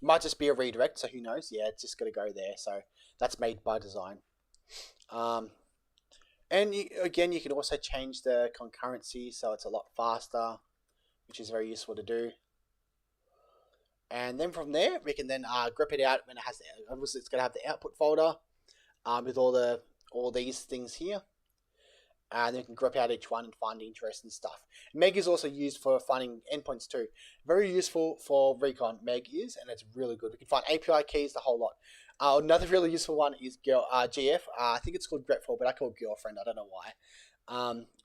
Might just be a redirect, so who knows? Yeah, it's just going to go there. So that's made by design. And again, you can also change the concurrency, so it's a lot faster, which is very useful to do. And then from there, we can then grep it out when it has obviously it's going to have the output folder with all these things here. And then you can grep out each one and find the interesting stuff. Meg is also used for finding endpoints too. Very useful for Recon, Meg is, and it's really good. We can find API keys, the whole lot. Another really useful one is GF. I think it's called grepful, but I call it girlfriend. I don't know why.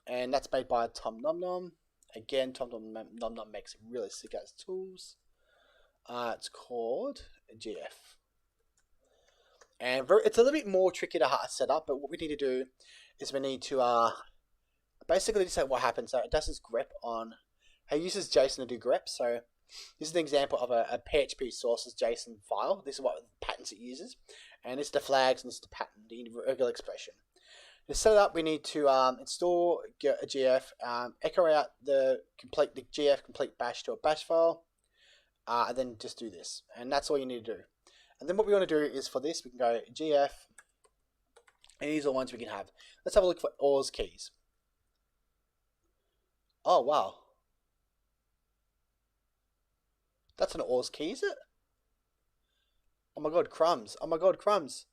And that's made by Tom Nom Nom. Again, Tom Nom Nom makes really sick ass tools. It's called GF. And it's a little bit more tricky to set up, but what we need to do is we need to basically just say what happens. So it does this grep on, it uses JSON to do grep. So this is an example of a PHP sources JSON file. This is what patterns it uses. And it's the flags and it's the pattern, the regular expression. To set it up, we need to install a GF, echo out the GF complete bash to a bash file, and then just do this. And that's all you need to do. And then what we want to do is for this, we can go GF, and these are the ones we can have. Let's have a look for ORS keys. Oh, wow. That's an ORS key, is it? Oh my god, crumbs. Oh my god, crumbs.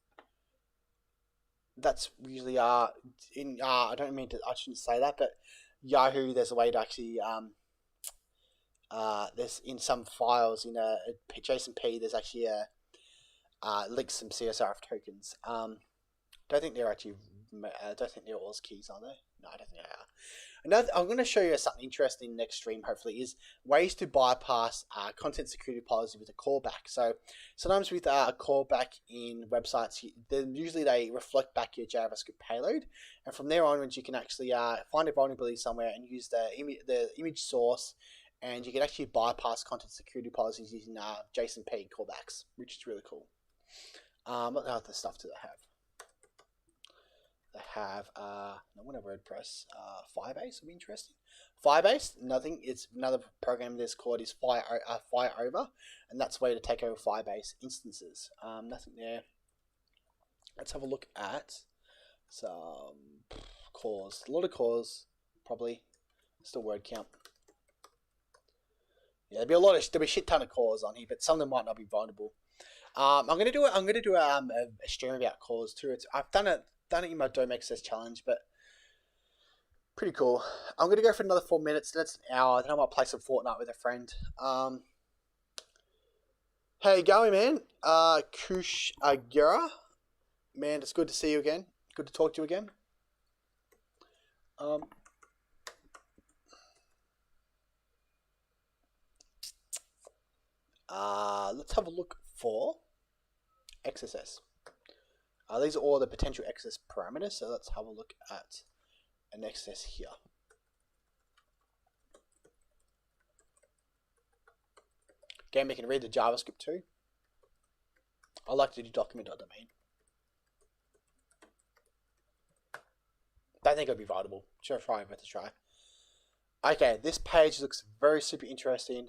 That's usually, I don't mean to, I shouldn't say that, but Yahoo, there's a way to actually, there's in some files in a JSON-P, there's actually a, links some SSRF tokens. Don't think they're actually, I don't think they're ORS keys, are they? No, I don't think they are. Another, I'm going to show you something interesting next stream, hopefully, is ways to bypass content security policy with a callback. So sometimes with a callback in websites, usually they reflect back your JavaScript payload, and from there onwards you can actually find a vulnerability somewhere and use the image source, and you can actually bypass content security policies using JSON-P callbacks, which is really cool. What other stuff do they have? They have not a WordPress, Firebase would be interesting. Firebase, nothing. It's another program that's called is FireOver, and that's a way to take over Firebase instances. Nothing there. Let's have a look at some cores. A lot of cores, probably. Still word count. Yeah, there'll be a shit ton of cores on here, but some of them might not be vulnerable. I'm gonna do a stream about cores too. I've done it in my Dome Access challenge, but pretty cool. I'm going to go for another 4 minutes. That's an hour. Then I might play some Fortnite with a friend. How you going, man? Kush Agura. Man, it's good to see you again. Good to talk to you again. Let's have a look for XSS. These are all the potential XSS parameters, so let's have a look at an XSS here. Again, we can read the JavaScript too. I like to do document.domain. Don't think it'll be vulnerable. Sure, try it, worth a try. Okay, this page looks very super interesting.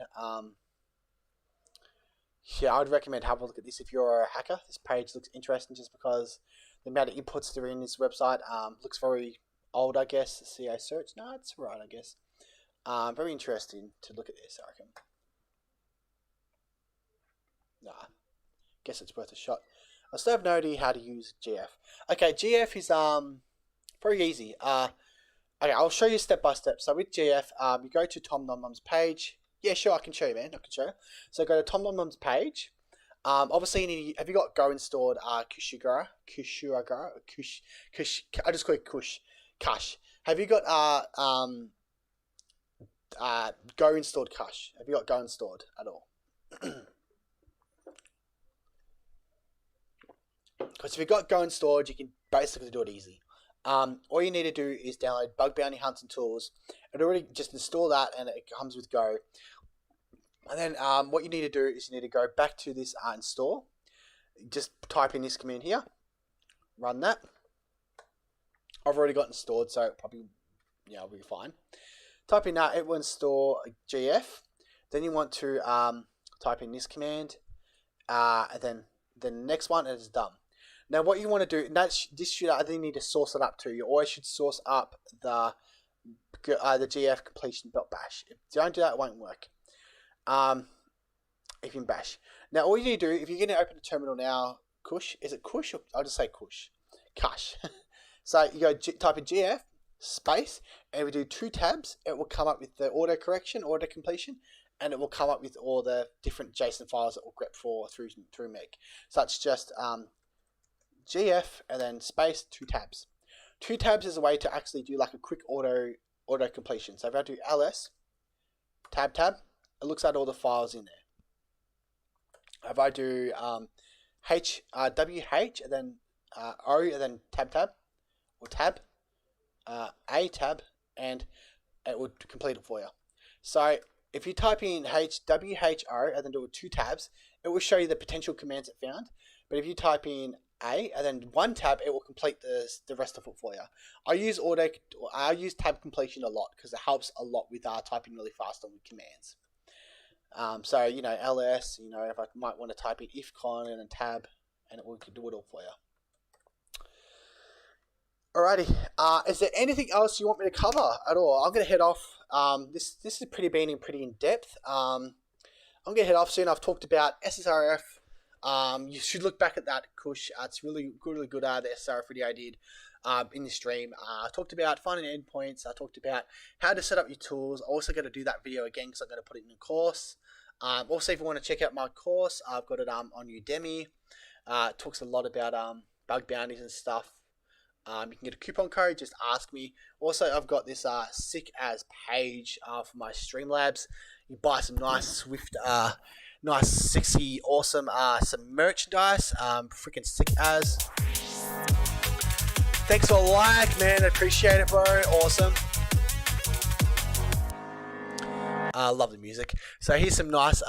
Yeah, I would recommend have a look at this if you're a hacker. This page looks interesting just because the amount of inputs that are in this website looks very old, I guess. CA search, no, it's right, I guess. Very interesting to look at this, I reckon. Nah, guess it's worth a shot. I still have no idea how to use GF. Okay, GF is very easy. Okay, I'll show you step by step. So with GF, you go to Tom Nom Nom's page. Yeah, sure, I can show you, man. I can show you. So go to Tom Nom Nom's page. Obviously, you need, have you got Go installed Kushigara? Kush. I just call it Kush. Have you got Go installed Kush? Have you got Go installed at all? Because if you've got Go installed, you can basically do it easy. All you need to do is download Bug Bounty Hunting Tools. It already just install that, and it comes with Go. And then what you need to do is you need to go back to this install. Just type in this command here. Run that. I've already got installed, so probably will be fine. Type in that. It will install GF. Then you want to type in this command, and then the next one is done. Now what you want to do, and this should, I think you need to source it up too. You always should source up the GF completion.bash. If you don't do that, it won't work. If you can bash. Now all you need to do, if you're going to open a terminal now, Kush, is it Kush? Or I'll just say Kush. Kush. So you go type in GF space, and we do 2 tabs. It will come up with the auto correction, auto completion, and it will come up with all the different JSON files that will grep for through Meg. So it's just GF and then space 2 tabs. 2 tabs is a way to actually do like a quick auto completion. So if I do ls tab, it looks at all the files in there. If I do WH and then O and then tab or tab, a tab, and it would complete it for you. So if you type in WHO and then do 2 tabs, it will show you the potential commands it found. But if you type in A and then 1 tab, it will complete the rest of it for you. I use tab completion a lot because it helps a lot with typing really fast on commands. So, you know, ls, you know, if I might want to type in ifcon and a tab, and it will do it all for you. Alrighty, is there anything else you want me to cover at all? I'm going to head off. This has been pretty in depth. I'm going to head off soon. I've talked about SSRF. You should look back at that, Kush. It's really good, the SSRF video I did in the stream. I talked about finding endpoints. I talked about how to set up your tools. I'm also going to do that video again because I'm going to put it in a course. Also, if you want to check out my course, I've got it on Udemy. It talks a lot about bug bounties and stuff. You can get a coupon code, just ask me. Also, I've got this sick as page for my Streamlabs. You buy some nice Swift, nice, sexy, awesome, some merchandise. Freaking sick as. Thanks for a like, man. I appreciate it, bro. Awesome. Love the music. So here's some nice,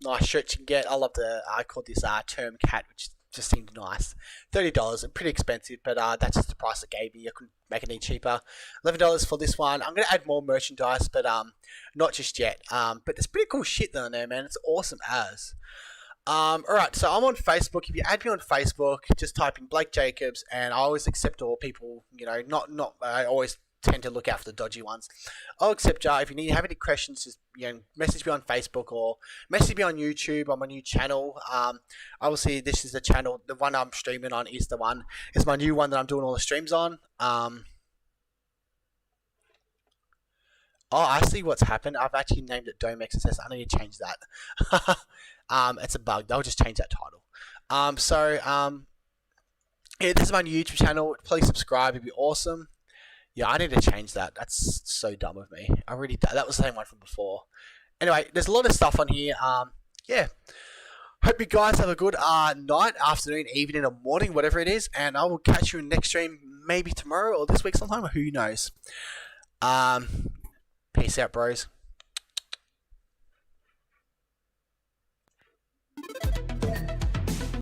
nice shirts you can get. I call this term cat, which just seemed nice. $30, pretty expensive, but that's just the price it gave me. I couldn't make it any cheaper. $11 for this one. I'm gonna add more merchandise, but not just yet. But there's pretty cool shit down there, man. It's awesome as. Alright, so I'm on Facebook. If you add me on Facebook, just type in Blake Jacobs, and I always accept all people. You know, I always tend to look out for the dodgy ones. I'll accept you. If you have any questions, just message me on Facebook or message me on YouTube on my new channel. Obviously, this is the channel. The one I'm streaming on is my new one that I'm doing all the streams on. Oh, I see what's happened. I've actually named it Dome XSS. I need to change that. It's a bug. They'll just change that title. Yeah, this is my new YouTube channel. Please subscribe. It'd be awesome. Yeah, I need to change that. That's so dumb of me. That was the same one from before. Anyway, there's a lot of stuff on here. Yeah. Hope you guys have a good night, afternoon, evening, or morning, whatever it is. And I will catch you in the next stream, maybe tomorrow or this week sometime, or who knows. Peace out, bros.